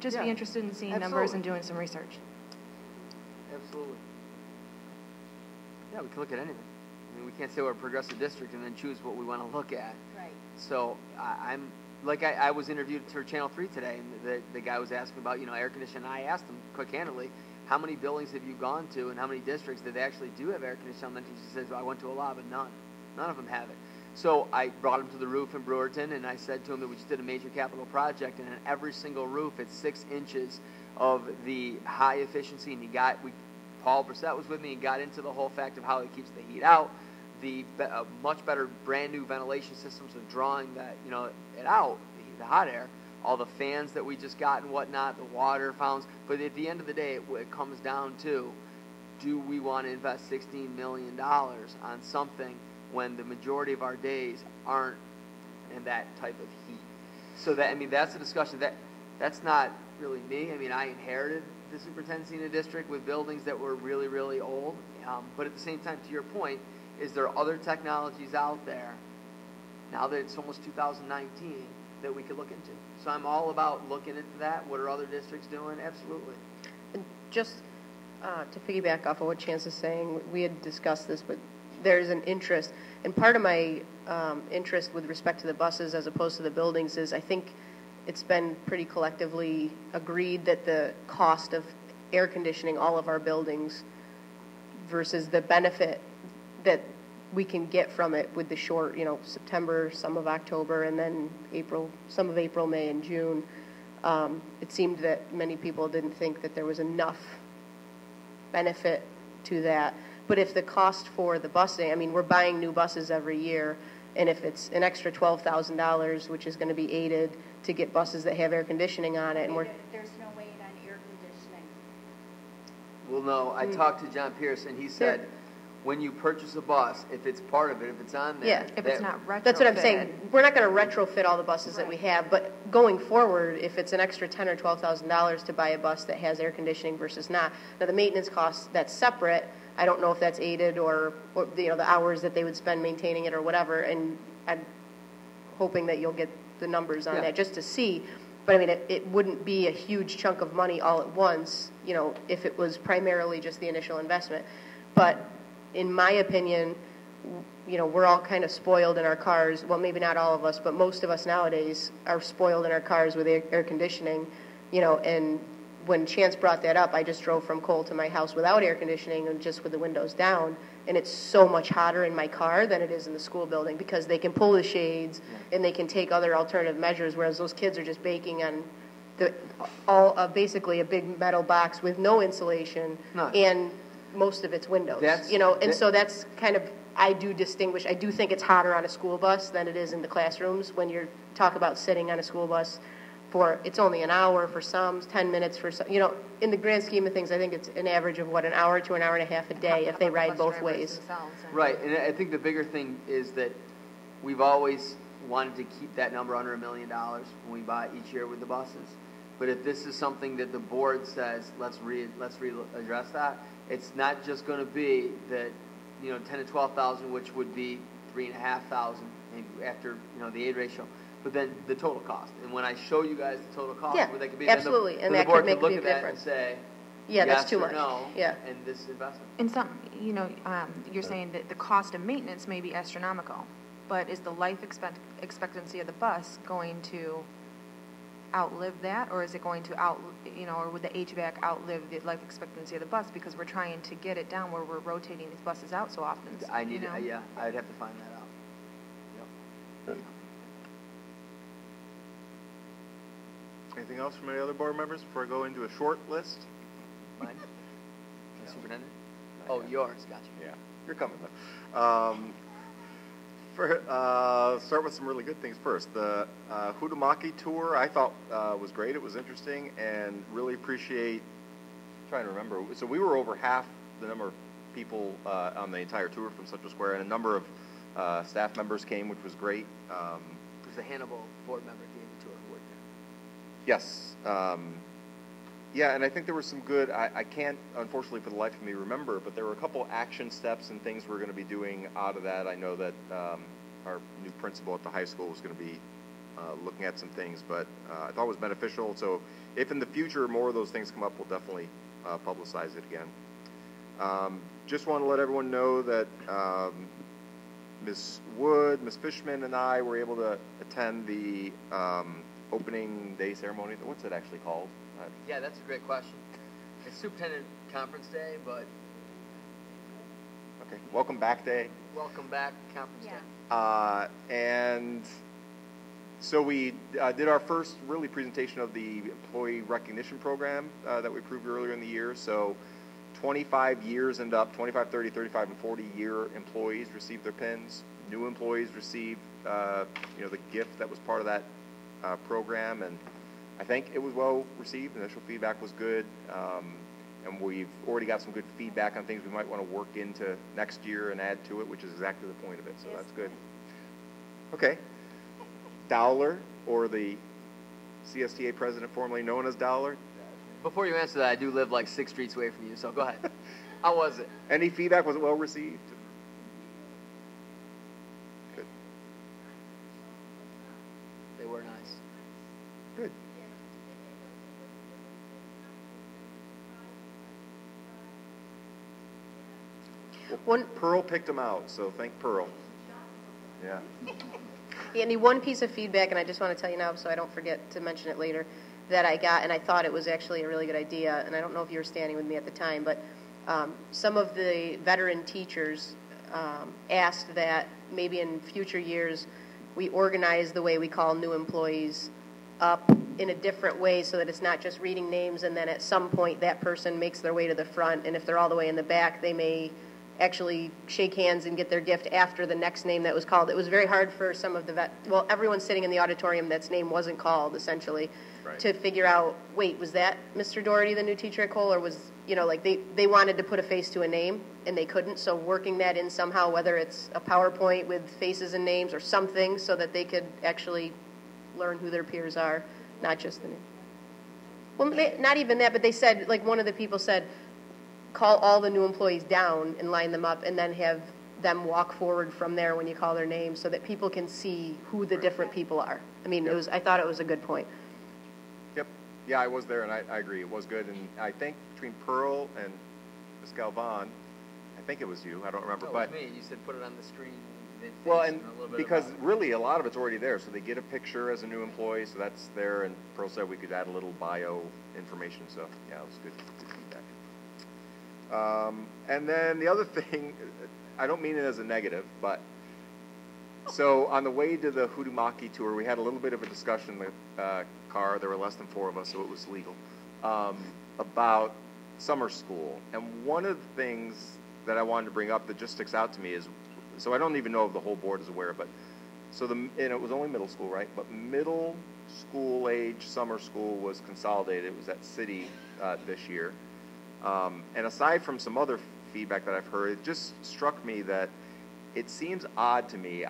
just be interested in seeing numbers and doing some research. Absolutely. Yeah, we can look at anything. I mean, we can't say we're a progressive district and then choose what we want to look at. Right. So I'm like I was interviewed for Channel 3 today, and the guy was asking about, air conditioning. And I asked him, quick handedly, how many buildings have you gone to and how many districts that they actually do have air conditioning? And he says, well, I went to a lot, but none. None of them have it. So I brought him to the roof in Brewerton, and I said to him that we just did a major capital project, and on every single roof, it's 6 inches of the high efficiency. And Paul Brissett was with me and got into the whole fact of how it keeps the heat out, the much better brand new ventilation systems of drawing that, it out, the hot air, all the fans that we just got and whatnot, the water fountains. But at the end of the day, it comes down to, do we want to invest $16 million on something when the majority of our days aren't in that type of heat? So that's a discussion that's not really me. I inherited the superintendency in a district with buildings that were really, really old. But at the same time, to your point, is there other technologies out there, now that it's almost 2019, that we could look into? So I'm all about looking into that. What are other districts doing? Absolutely. And just to piggyback off of what Chance is saying, we had discussed this, but there's an interest. And part of my interest with respect to the buses as opposed to the buildings is I think it's been pretty collectively agreed that the cost of air conditioning all of our buildings versus the benefit that we can get from it with the short, September, some of October, and then some of April, May, and June. It seemed that many people didn't think that there was enough benefit to that. But if the cost for the busing, we're buying new buses every year, and if it's an extra $12,000, which is going to be aided to get buses that have air conditioning on it, and there's no aid on air conditioning. Well, no, I talked to John Pierce, and he said, when you purchase a bus, if it's part of it, if it's on there. Yeah. If it's not retrofitted. That's what I'm saying. We're not going to retrofit all the buses that we have, but going forward, if it's an extra $10,000 or $12,000 to buy a bus that has air conditioning versus not, now the maintenance costs, that's separate. I don't know if that's aided or the hours that they would spend maintaining it or whatever, and I'm hoping that you'll get the numbers on that just to see. But it wouldn't be a huge chunk of money all at once, if it was primarily just the initial investment. But in my opinion, we're all kind of spoiled in our cars. Well, maybe not all of us, but most of us nowadays are spoiled in our cars with air conditioning, and when Chance brought that up, I just drove from Cole to my house without air conditioning and just with the windows down, and it's so much hotter in my car than it is in the school building because they can pull the shades and they can take other alternative measures, whereas those kids are just baking on basically a big metal box with no insulation and most of its windows. So that's kind of, I do distinguish. I do think it's hotter on a school bus than it is in the classrooms when you're talk about sitting on a school bus for, it's only an hour for some, 10 minutes for some, in the grand scheme of things, I think it's an average of an hour to an hour and a half a day if they ride both ways. Right, and I think the bigger thing is that we've always wanted to keep that number under $1 million when we buy each year with the buses. But if this is something that the board says, let's readdress that, it's not just going to be that, 10 to 12,000, which would be 3,500 after, the aid ratio. But then the total cost. And when I show you guys the total cost, where they could be, absolutely. Then the board could look at that and say, that's too much. No, and this investment. And you're saying that the cost of maintenance may be astronomical, but is the life expectancy of the bus going to outlive that, or is it going to or would the HVAC outlive the life expectancy of the bus because we're trying to get it down where we're rotating these buses out so often? I'd have to find that out. Yep. Anything else from any other board members before I go into a short list? Mine? Superintendent? Oh, yours. Gotcha. Yeah, you're coming. Start with some really good things first. The Hudamaki tour I thought was great. It was interesting and really appreciate, trying to remember, so we were over half the number of people on the entire tour from Central Square, and a number of staff members came, which was great. It was the Hannibal board member who gave the tour who worked there. Yes. Yeah, and I think there were some good, I can't, unfortunately, for the life of me remember, but there were a couple action steps and things we're going to be doing out of that. I know that our new principal at the high school was going to be looking at some things, but I thought it was beneficial. So if in the future more of those things come up, we'll definitely publicize it again. Just want to let everyone know that Ms. Wood, Ms. Fishman, and I were able to attend the opening day ceremony. What's it actually called? Yeah, that's a great question. It's Superintendent Conference Day, but Okay, Welcome Back Day. Welcome Back Conference Yeah. Day. And so we did our first really presentation of the employee recognition program that we approved earlier in the year. So 25 years and up, 25, 30, 35, and 40-year employees received their pins. New employees received, the gift that was part of that program, and I think it was well received. Initial feedback was good, and we've already got some good feedback on things we might want to work into next year and add to it, which is exactly the point of it, so that's good. Okay. Dowler, or the CSTA president formerly known as Dowler. Before you answer that, I do live like 6 streets away from you, so go ahead. How was it? Any feedback? Was it well received? Good. They were nice. Good. Well, Pearl picked them out, so thank Pearl. Yeah. Andy, one piece of feedback, and I just want to tell you now so I don't forget to mention it later, that I got, and I thought it was actually a really good idea, and I don't know if you were standing with me at the time, but some of the veteran teachers asked that maybe in future years we organize the way we call new employees up in a different way so that it's not just reading names and then at some point that person makes their way to the front, and if they're all the way in the back, they may actually shake hands and get their gift after the next name that was called. It was very hard for some of the everyone sitting in the auditorium that's name wasn't called, essentially, Right. to figure out, wait, was that Mr. Doherty, the new teacher at Cole, or was, they wanted to put a face to a name, and they couldn't, so working that in somehow, whether it's a PowerPoint with faces and names or something, so that they could actually learn who their peers are, not just the name. Well, not even that, but they said, like one of the people said, call all the new employees down and line them up and then have them walk forward from there when you call their name so that people can see who the different people are. I mean, I thought it was a good point. Yep. Yeah, I was there, and I agree. It was good, and I think between Pearl and Ms. Galvan, I think it was you. I don't remember, No, but it was me. You said put it on the screen. well, and a little bit because about it. really a lot of it's already there, so they get a picture as a new employee, so that's there. And Pearl said we could add a little bio information, so yeah, it was good feedback. And then the other thing, I don't mean it as a negative, but so on the way to the Hudumaki tour, we had a little bit of a discussion in the car. There were less than 4 of us, so it was legal, about summer school. And one of the things that I wanted to bring up that just sticks out to me is, so I don't even know if the whole board is aware, but so and it was only middle school, right? But middle school age summer school was consolidated. It was at City this year. And aside from some other feedback that I've heard, it just struck me that it seems odd to me.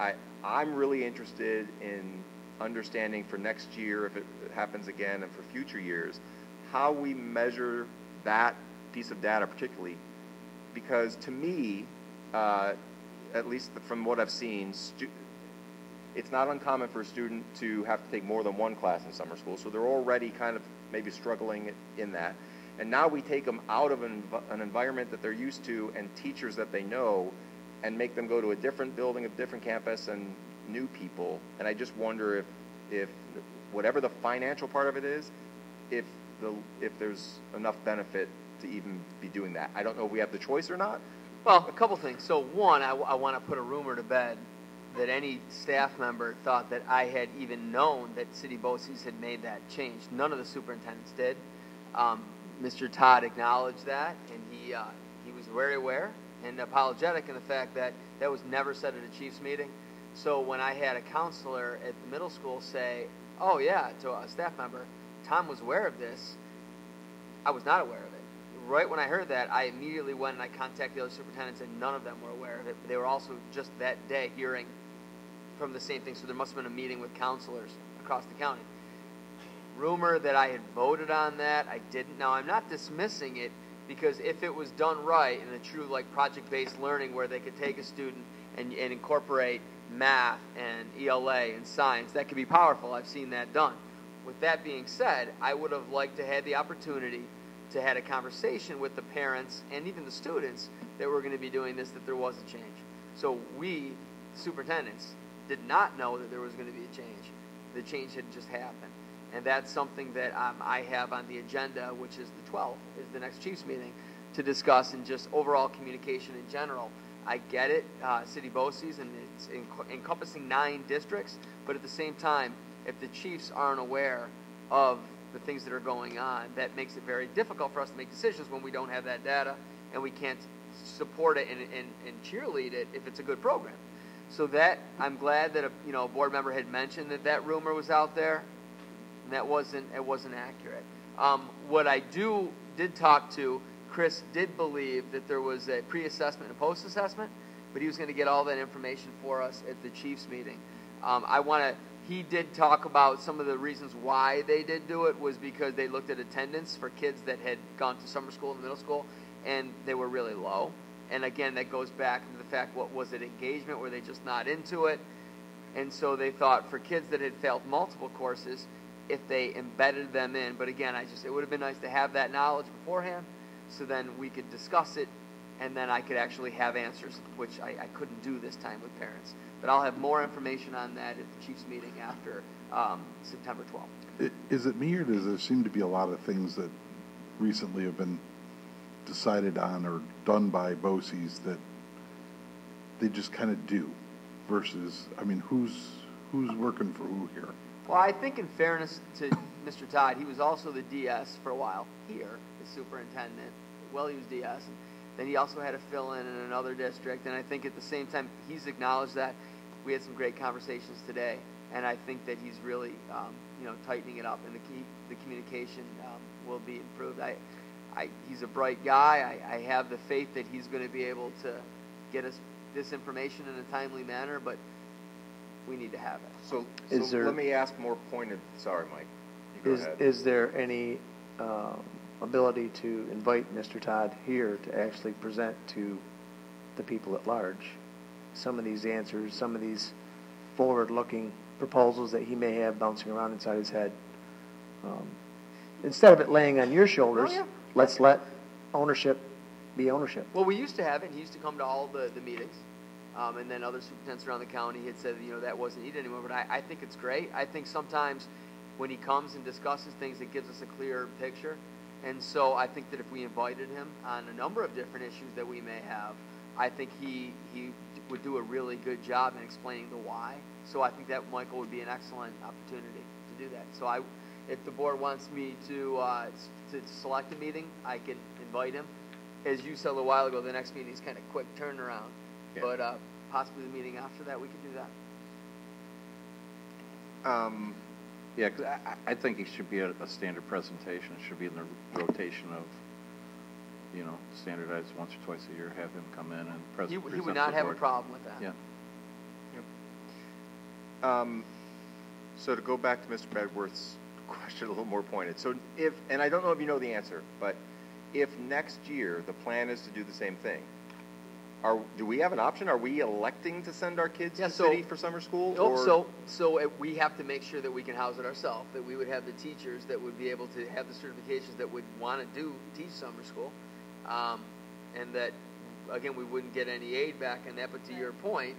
I'm really interested in understanding for next year, if it happens again, and for future years, how we measure that piece of data particularly. Because to me, at least from what I've seen, it's not uncommon for a student to have to take more than one class in summer school, so they're already kind of maybe struggling in that. And now we take them out of an environment that they're used to and teachers that they know and make them go to a different building, a different campus, and new people. And I just wonder if whatever the financial part of it is, if there's enough benefit to even be doing that. I don't know if we have the choice or not. Well, a couple things. So one, I want to put a rumor to bed that any staff member thought that I had even known that City BOCES had made that change. None of the superintendents did. Mr. Todd acknowledged that, and he was very aware and apologetic in the fact that that was never said at a Chiefs meeting. So when I had a counselor at the middle school say, oh yeah, to a staff member, Tom was aware of this, I was not aware of it. Right when I heard that, I immediately went and I contacted the other superintendents, and none of them were aware of it. They were also just that day hearing from the same thing, so there must have been a meeting with counselors across the county. Rumor that I had voted on that, I didn't. Now, I'm not dismissing it, because if it was done right in a true like project-based learning where they could take a student and incorporate math and ELA and science, that could be powerful. I've seen that done. With that being said, I would have liked to have the opportunity to have a conversation with the parents and even the students that were going to be doing this, that there was a change. So we superintendents did not know that there was going to be a change. The change had just happened. And that's something that I have on the agenda, which is the 12th, is the next Chiefs meeting, to discuss and just overall communication in general. I get it, City BOCES, and it's encompassing 9 districts, but at the same time, if the Chiefs aren't aware of the things that are going on, that makes it very difficult for us to make decisions when we don't have that data, and we can't support it and cheerlead it if it's a good program. So that, I'm glad that a board member had mentioned that rumor was out there, and it wasn't accurate. What I did talk to, Chris did believe that there was a pre-assessment and post-assessment, but he was going to get all that information for us at the Chiefs meeting. He did talk about some of the reasons why they did do it was because they looked at attendance for kids that had gone to summer school and middle school, and they were really low. And again, that goes back to the fact, what was it, engagement? Were they just not into it? And so they thought for kids that had failed multiple courses, if they embedded them in, but again, it would have been nice to have that knowledge beforehand, so then we could discuss it, and then I could actually have answers, which I couldn't do this time with parents. But I'll have more information on that at the Chiefs meeting after September 12th. Is it me, or does there seem to be a lot of things that recently have been decided on or done by BOCES that they just kind of do versus, I mean, who's working for who here? Well, I think in fairness to Mr. Todd, he was also the DS for a while here, the superintendent. Well, he was DS. And then he also had to fill in another district. And I think at the same time, he's acknowledged that. We had some great conversations today. And I think that he's really, tightening it up. And the communication will be improved. He's a bright guy. I have the faith that he's going to be able to get us this information in a timely manner. But we need to have it. So let me ask more pointed. Sorry, Mike. You go ahead. Is there any ability to invite Mr. Todd here to actually present to the people at large some of these answers, some of these forward-looking proposals that he may have bouncing around inside his head? Instead of it laying on your shoulders, let's let ownership be ownership. Well, we used to have it. He used to come to all the meetings. And then other superintendents around the county had said, that wasn't needed anymore. But I think it's great. I think sometimes when he comes and discusses things, it gives us a clear picture. And so I think that if we invited him on a number of different issues that we may have, I think he would do a really good job in explaining the why. So I think that Michael would be an excellent opportunity to do that. So if the board wants me to select a meeting, I can invite him. As you said a little while ago, the next meeting is kind of quick turnaround. Yeah. But possibly the meeting after that, we could do that. Yeah, because I think it should be a standard presentation. It should be in the rotation of, standardized once or twice a year, have him come in and present. He would not have a problem with that. Yeah. Yep. So to go back to Mr. Bedworth's question a little more pointed. So and I don't know if you know the answer, but if next year the plan is to do the same thing, do we have an option? Are we electing to send our kids to city for summer school? Nope, so we have to make sure that we can house it ourselves, that we would have the teachers that would be able to have the certifications that would want to teach summer school, and that, again, we wouldn't get any aid back in that. But to your point,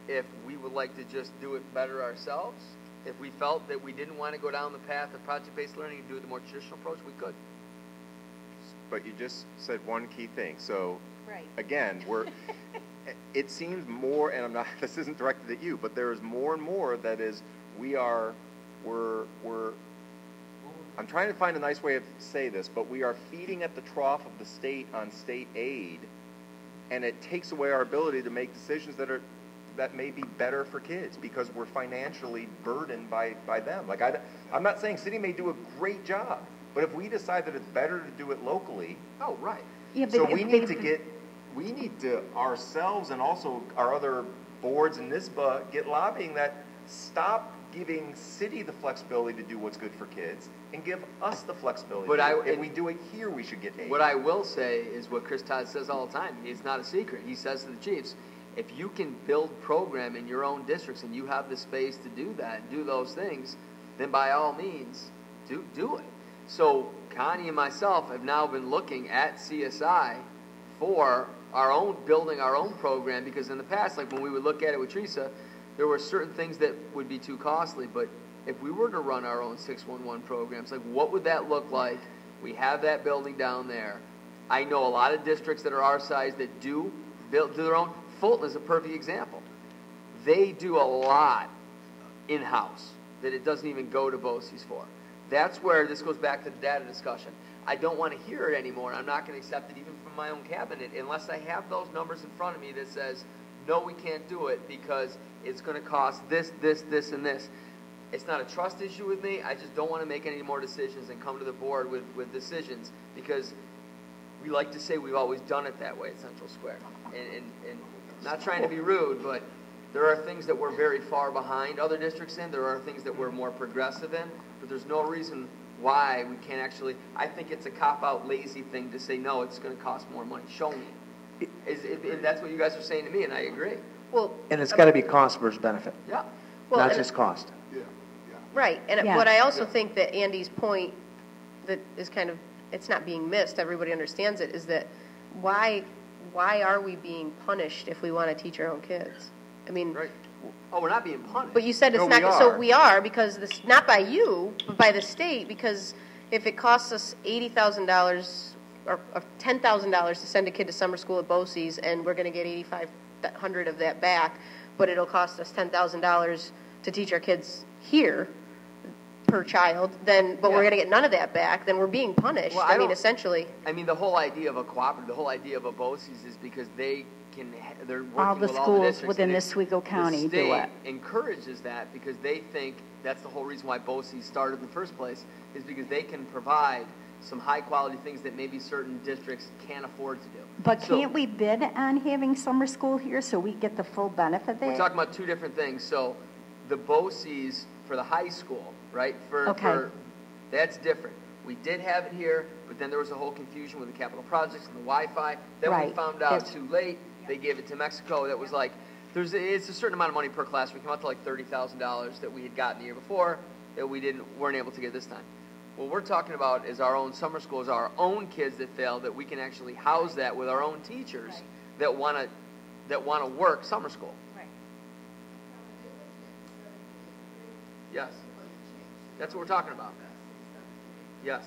if we would like to just do it better ourselves, if we felt that we didn't want to go down the path of project-based learning and do it the more traditional approach, we could. But you just said one key thing. So, right. Again, it seems more, and this isn't directed at you, but there is more and more that is, I'm trying to find a nice way to say this, but we are feeding at the trough of the state on state aid, and it takes away our ability to make decisions that may be better for kids because we're financially burdened by them. Like I'm not saying city may do a great job, but if we decide that it's better to do it locally, right. Yeah, So we need to ourselves and also our other boards in NISBA get lobbying that stop giving city the flexibility to do what's good for kids and give us the flexibility. But if we do it here, we should get aid. What I will say is what Chris Todd says all the time. It's not a secret. He says to the chiefs, if you can build program in your own districts and you have the space to do that and do those things, then by all means, do it. So Connie and myself have now been looking at CSI for building our own program, because in the past, like when we would look at it with Teresa, there were certain things that would be too costly, but if we were to run our own 611 programs, like what would that look like? We have that building down there. I know a lot of districts that are our size that do their own. Fulton is a perfect example. They do a lot in-house that it doesn't even go to BOCES for. That's where this goes back to the data discussion. I don't want to hear it anymore. I'm not going to accept it even from my own cabinet unless I have those numbers in front of me that says, no, we can't do it because it's going to cost this, this, this, and this. It's not a trust issue with me. I just don't want to make any more decisions and come to the board with decisions because we like to say we've always done it that way at Central Square. And not trying to be rude, but there are things that we're very far behind other districts in. There are things that we're more progressive in, but there's no reason why we can't actually. I think it's a cop-out, lazy thing to say, no, it's going to cost more money. Show me. And that's what you guys are saying to me, and I agree. Well, and it's got to be cost versus benefit. Yeah. Well, not just cost. Yeah. Right, and Yeah. what I also think that Andy's point that is kind of, it's not being missed, everybody understands it, is that why are we being punished if we want to teach our own kids? I mean, Right. Oh, we're not being punished. but you said it's No, not, we so are. we are, because this, not by you, but by the state, because if it costs us $80,000 or $10,000 to send a kid to summer school at BOCES, and we're going to get $8,500 of that back, but it'll cost us $10,000 to teach our kids here per child, then, but we're Yeah. going to get none of that back, then we're being punished. Well, I mean, don't- essentially. I mean, the whole idea of a cooperative, the whole idea of a BOCES is because they're working All the with all the schools districts. within and Oswego County the do state it. encourages that because they think that's the whole reason why BOCES started in the first place, is because they can provide some high-quality things that maybe certain districts can't afford to do. But So- can't we bid on having summer school here so we get the full benefit there? We're talking about two different things. So the BOCES for the high school, right? Okay. That's different. We did have it here, but then there was a whole confusion with the capital projects and the Wi-Fi. Then we Right. found out That's- too late. They gave it to Mexico. That was like, it's a certain amount of money per class. We came out to like $30,000 that we had gotten the year before that we weren't able to get this time. What we're talking about is our own summer schools, our own kids that fail, that we can actually house that with our own teachers that want to work summer school. Right. Yes. That's what we're talking about. Yes.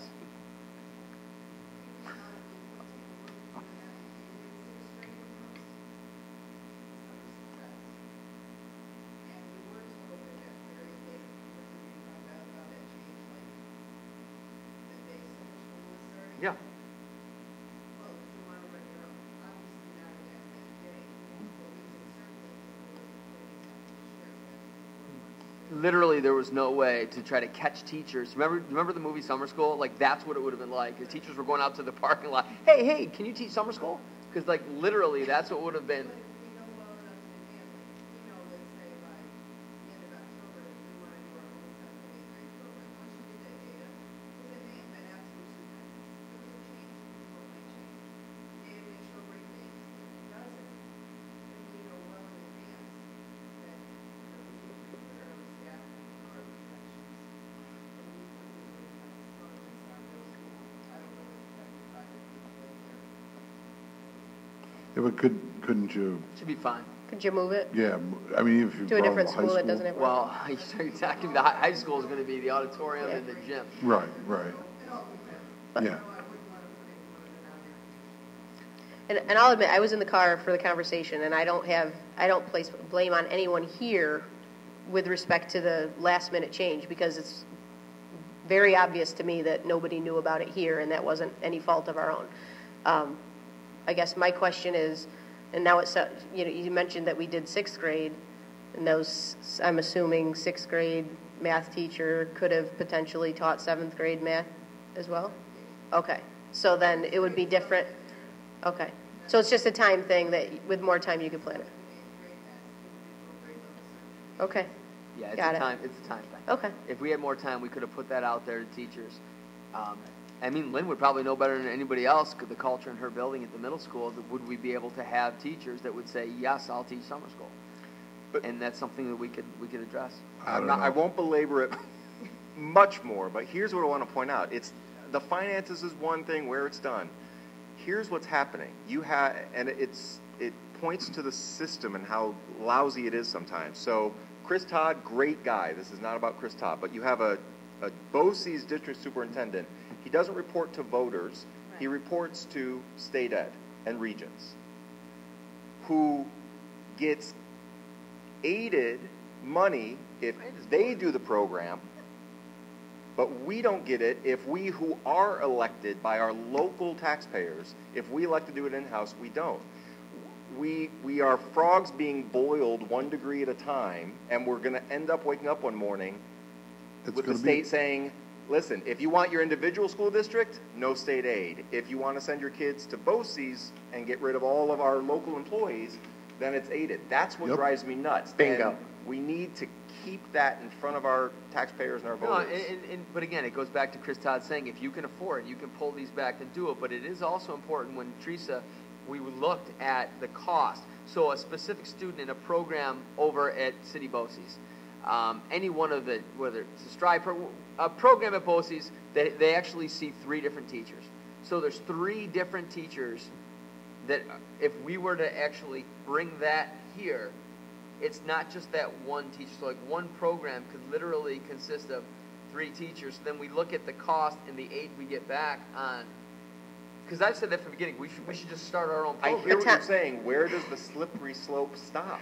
Yeah. Literally, there was no way to try to catch teachers. Remember the movie Summer School? Like, that's what it would have been like. The teachers were going out to the parking lot. Hey, can you teach summer school? Because, like, literally, that's what would have been. Yeah, but couldn't you, Should be fine. Could you move it yeah, I mean, if you to a brought different high school that doesn't have? Well, you're talking the high school is going to be the auditorium and the gym. Right, yeah. And I'll admit, I was in the car for the conversation, and I don't place blame on anyone here with respect to the last minute change, because it's very obvious to me that nobody knew about it here, and that wasn't any fault of our own. I guess my question is, and now it's, you mentioned that we did sixth grade, and those, I'm assuming sixth grade math teacher could have potentially taught seventh grade math as well? Okay, so then it would be different. Okay, so it's just a time thing that with more time you could plan it. Okay, Yeah, it's Got a it. time. It's a time thing. okay. If we had more time, we could have put that out there to teachers. I mean, Lynn would probably know better than anybody else the culture in her building at the middle school. Would we be able to have teachers that would say, yes, I'll teach summer school? And that's something that we could address. I won't belabor it much more, but here's what I want to point out. It's the finances is one thing where it's done. here's what's happening. And it points to the system and how lousy it is sometimes. So Chris Todd, great guy. This is not about Chris Todd, but you have a BOCES district superintendent. He doesn't report to voters. He reports to state ed and regions, who gets aided money if they do the program, but we don't get it if we who are elected by our local taxpayers, if we elect to do it in-house, we don't. We are frogs being boiled 1 degree at a time, and we're going to end up waking up one morning with the state saying, listen, if you want your individual school district, no state aid. If you want to send your kids to BOCES and get rid of all of our local employees, then it's aided. That's what drives me nuts. Bingo. And we need to keep that in front of our taxpayers and our voters. No, but again, it goes back to Chris Todd saying, if you can afford it, you can pull these back and do it. But it is also important when, Teresa, we looked at the cost. So a specific student in a program over at City BOCES, any one of the, whether it's a Strive a program at BOCES, they actually see 3 different teachers. So there's 3 different teachers that if we were to actually bring that here, it's not just that one teacher. So like one program could literally consist of 3 teachers. Then we look at the cost and the aid we get back on. Because I've said that from the beginning, we should just start our own program. I hear what you're saying. Where does the slippery slope stop?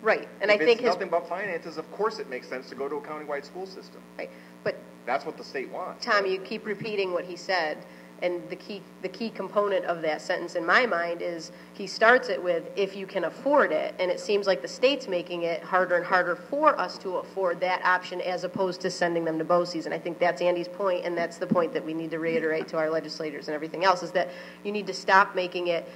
Right, and if I think it's nothing but finances, of course it makes sense to go to a countywide school system. Right, but that's what the state wants. Tom, you keep repeating what he said, and the key component of that sentence in my mind is he starts it with if you can afford it, and it seems like the state's making it harder and harder for us to afford that option as opposed to sending them to BOCES. And I think that's Andy's point, and that's the point that we need to reiterate to our legislators and everything else, is that you need to stop making it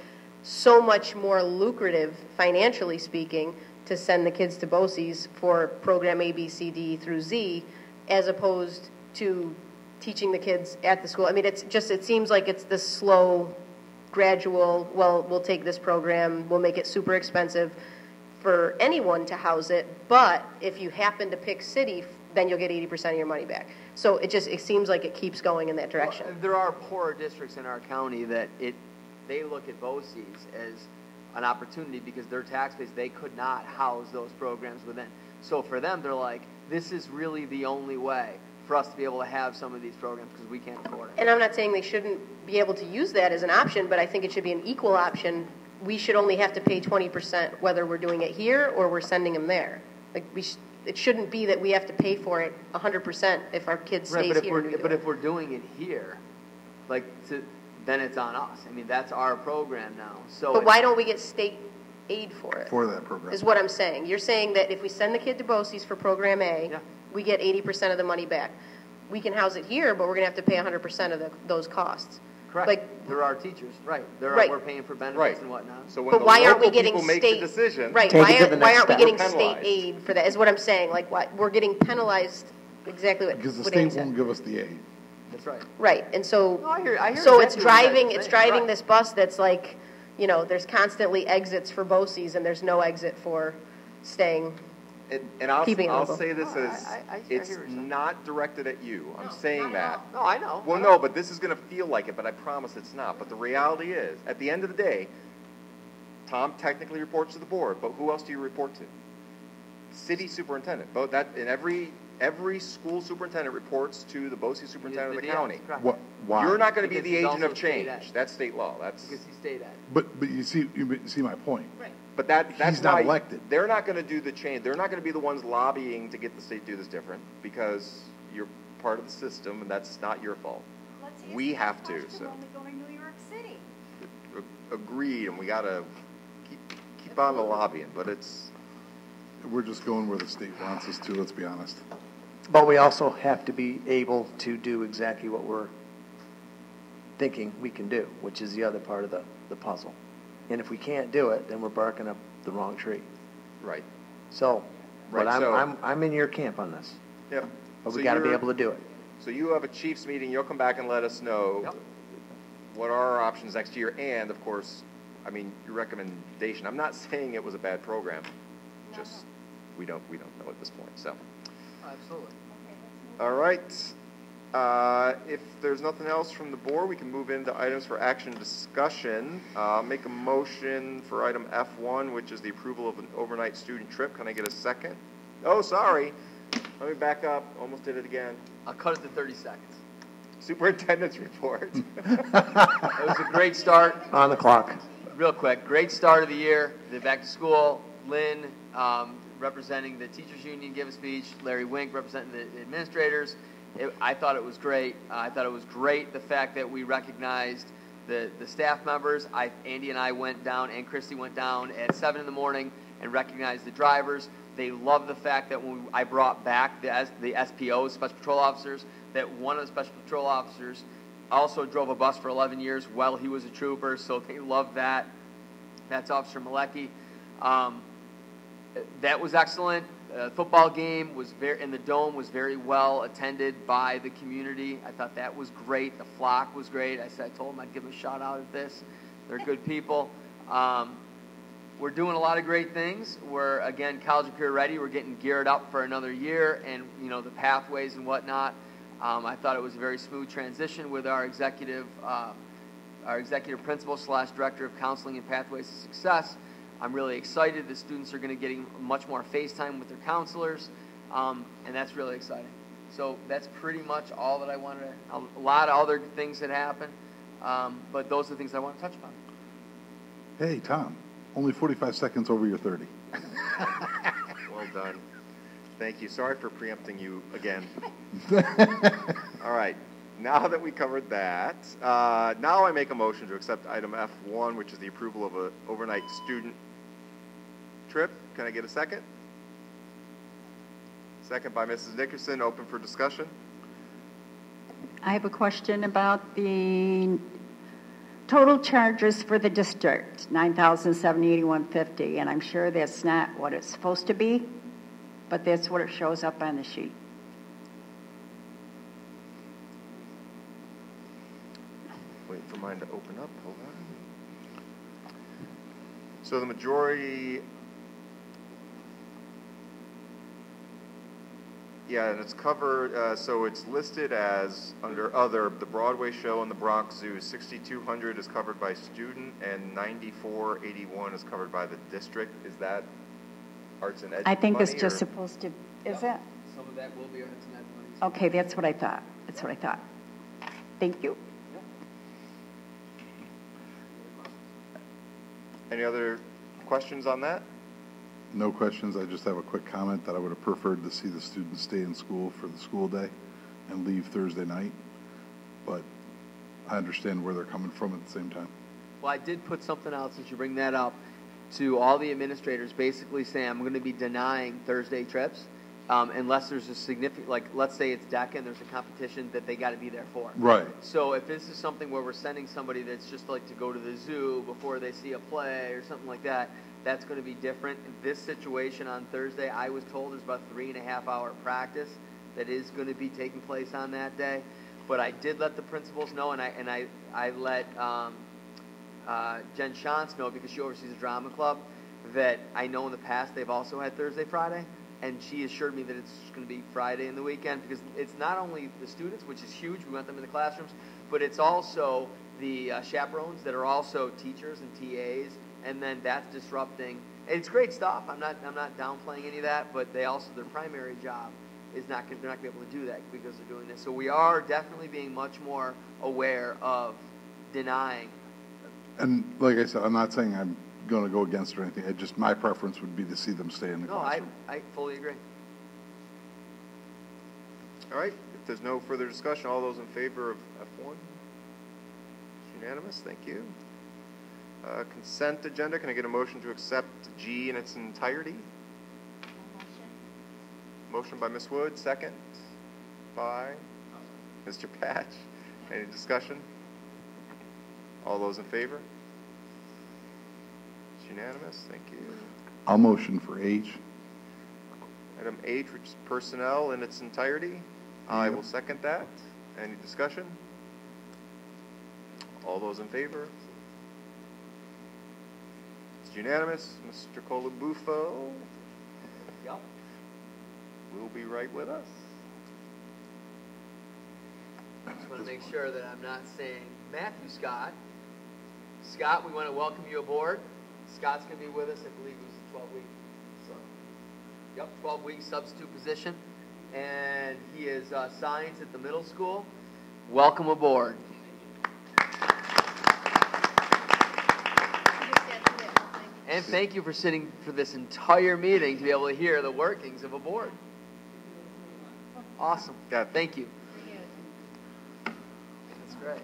so much more lucrative, financially speaking, to send the kids to BOCES for program A, B, C, D through Z, as opposed to teaching the kids at the school. I mean, it seems like it's this slow, gradual, well, we'll take this program, we'll make it super expensive for anyone to house it, but if you happen to pick city, then you'll get 80% of your money back. So it seems like it keeps going in that direction. Well, there are poorer districts in our county that they look at BOCES as an opportunity because their tax base, they could not house those programs within. So for them, they're like, this is really the only way for us to be able to have some of these programs because we can't afford it. And I'm not saying they shouldn't be able to use that as an option, but I think it should be an equal option. We should only have to pay 20% whether we're doing it here or we're sending them there. Like it shouldn't be that we have to pay for it 100% if our kid stays here. But if we're doing it here, then it's on us. I mean, that's our program now. So but why don't we get state aid for it? For that program. Is what I'm saying. You're saying that if we send the kid to BOCES for program A, we get 80% of the money back. We can house it here, but we're going to have to pay 100% of those costs. Correct. Like, there are teachers, right? We're paying for benefits and whatnot. So when but why aren't we getting make state the decision? Right? Why aren't we getting state aid for that? Is what I'm saying. Like, what we're getting penalized exactly what? Because the state won't give us the aid. That's right. Right, and so I hear so exactly it's driving this bus that's like, there's constantly exits for BOCES and there's no exit for staying. And I'll say this it's hear you. not directed at you. I'm saying that. No, I know. Well, no, but this is going to feel like it, but I promise it's not. But the reality is, at the end of the day, Tom technically reports to the board, but who else do you report to? City superintendent. Both that in every school superintendent reports to the BOCES superintendent of the county. Why? You're not going to be Because the he's agent of also state change. ed. That's state law. That's Because he stayed at. But you see my point. Right. But that's He's not why elected. They're not going to do the change. They're not going to be the ones lobbying to get the state to do this different because you're part of the system and that's not your fault. We have to. So When we go to New York City. Agreed, and we got to keep on the lobbying. But We're just going where the state wants us to. Let's be honest. But we also have to be able to do exactly what we're thinking we can do, which is the other part of the puzzle. And if we can't do it, then we're barking up the wrong tree. right. So, Right, but so- I'm in your camp on this. Yep. But So we got to be you're- able to do it. So you have a chiefs meeting. You'll come back and let us know what are our options next year, and of course, I mean your recommendation. I'm not saying it was a bad program. Just we don't know at this point. So Absolutely. all right. If there's nothing else from the board, we can move into items for action discussion. Make a motion for item F1, which is the approval of an overnight student trip. Can I get a second? Oh, sorry. Let me back up. Almost did it again. I'll cut it to 30 seconds. Superintendent's report. It was a great start. On the clock. Real quick, great start of the year. The back to school. Lynn, representing the teachers union, gave a speech. Larry Wink, representing the administrators. I thought it was great. I thought it was great the fact that we recognized the staff members. Andy and I went down, and Christy went down at 7 in the morning and recognized the drivers. They loved the fact that when I brought back the SPOs, Special Patrol Officers, that one of the Special Patrol Officers also drove a bus for 11 years while he was a trooper, so they loved that. That's Officer Malecki. That was excellent. Football game was in the dome was very well attended by the community. I thought that was great. The flock was great. I told them I'd give them a shout out at this. They're good people. We're doing a lot of great things. We're, again, college and career ready. We're getting geared up for another year and, the pathways and whatnot. I thought it was a very smooth transition with our executive principal / director of counseling and pathways to success. I'm really excited. The students are going to getting much more face time with their counselors, and that's really exciting. So that's pretty much all that I wanted to, a lot of other things that happened, but those are the things I want to touch upon. Hey, Tom, only 45 seconds over your 30. Well done. Thank you. Sorry for preempting you again. All right. Now that we covered that, now I make a motion to accept item F1, which is the approval of an overnight student trip. Can I get a second? Second by Mrs. Nickerson. Open for discussion. I have a question about the total charges for the district, $9,781.50, and I'm sure that's not what it's supposed to be, but that's what it shows up on the sheet. Wait for mine to open up. Hold on. So the majority, yeah, and it's covered. So it's listed as under other. The Broadway show and the Bronx Zoo, 6,200 is covered by student, and 9,481 is covered by the district. Is that arts and ed? I think it's money, just or? supposed to. Is Yep. it? Some of that will be arts and ed money. Okay, that's what I thought. That's what I thought. Thank you. Any other questions on that? No questions. I just have a quick comment that I would have preferred to see the students stay in school for the school day and leave Thursday night, but I understand where they're coming from at the same time. Well, I did put something out, since you bring that up, to all the administrators, basically saying I'm going to be denying Thursday trips unless there's a significant, like, let's say it's DECA and there's a competition that they got to be there for. Right. So if this is something where we're sending somebody that's just like to go to the zoo before they see a play or something like that, that's going to be different. In this situation on Thursday, I was told there's about 3.5 hour practice that is going to be taking place on that day. But I did let the principals know, and I let Jen Shantz know, because she oversees the drama club, that I know in the past they've also had Thursday, Friday, and she assured me that it's going to be Friday in the weekend, because it's not only the students, which is huge, we want them in the classrooms, but it's also the chaperones that are also teachers and TAs, and then that's disrupting. It's great stuff. I'm not downplaying any of that, but they also, their primary job is they're not going to be able to do that because they're doing this. So we are definitely being much more aware of denying. And like I said, I'm not saying I'm going to go against or anything. My preference would be to see them stay in the classroom. I fully agree. All right. If there's no further discussion, all those in favor of F1? It's unanimous. Thank you. Consent agenda. Can I get a motion to accept G in its entirety? Motion by Ms. Wood. Second by Mr. Patch. Any discussion? All those in favor? It's unanimous. Thank you. I'll motion for H. Item H, which is personnel in its entirety. I will second that. Any discussion? All those in favor? It's unanimous. Mr. Colabufo will be right with us. just want to make sure that I'm not saying Matthew Scott. Scott, we want to welcome you aboard. Scott's going to be with us, I believe it was a 12-week. So, yep, 12-week substitute position. And he is science at the middle school. Welcome aboard. And thank you for sitting for this entire meeting to be able to hear the workings of a board. Awesome. Yeah. Thank you. That's great.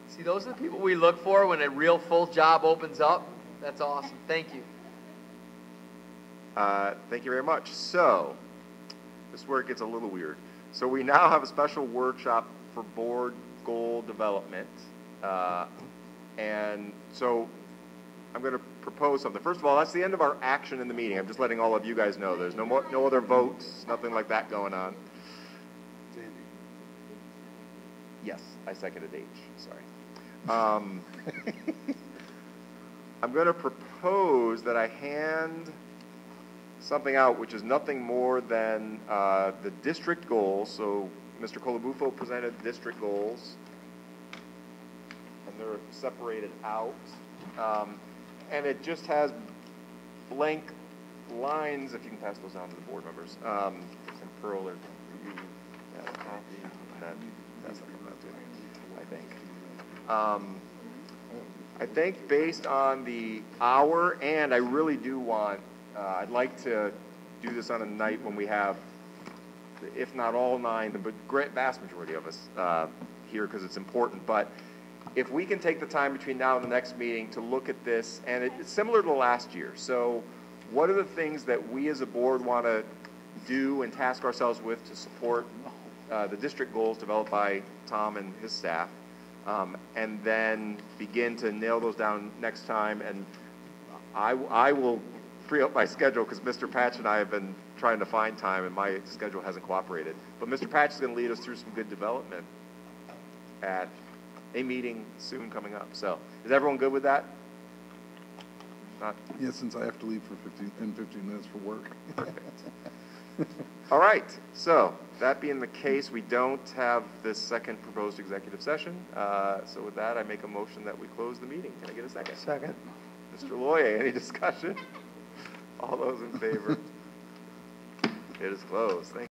See, those are the people we look for when a real full job opens up. That's awesome. Thank you. Thank you very much. So, this is where it gets a little weird. So we now have a special workshop for board goal development. And so I'm going to propose something. First of all, that's the end of our action in the meeting. I'm just letting all of you guys know. There's no other votes, nothing like that going on. Yes, I seconded H. Sorry. I'm going to propose that I hand something out, which is nothing more than the district goals. So Mr. Colabufo presented district goals, and they're separated out. And it just has blank lines, if you can pass those on to the board members. And Pearl, or you have a copy? That's not coming out to me, I think. I think based on the hour, and I really do want, I'd like to do this on a night when we have, if not all 9, the vast majority of us here, because it's important. But if we can take the time between now and the next meeting to look at this, and it's similar to last year. So what are the things that we as a board want to do and task ourselves with to support the district goals developed by Tom and his staff, and then begin to nail those down next time. And I will free up my schedule, because Mr. Patch and I have been trying to find time, and my schedule hasn't cooperated. But Mr. Patch is going to lead us through some good development at a meeting soon coming up. So is everyone good with that? Not? Yeah, since I have to leave for 15 minutes for work. Perfect. All right. So that being the case, we don't have this second proposed executive session. So with that, I make a motion that we close the meeting. Can I get a second? Second. Mr. Loyer, any discussion? All those in favor? It is closed. Thank you.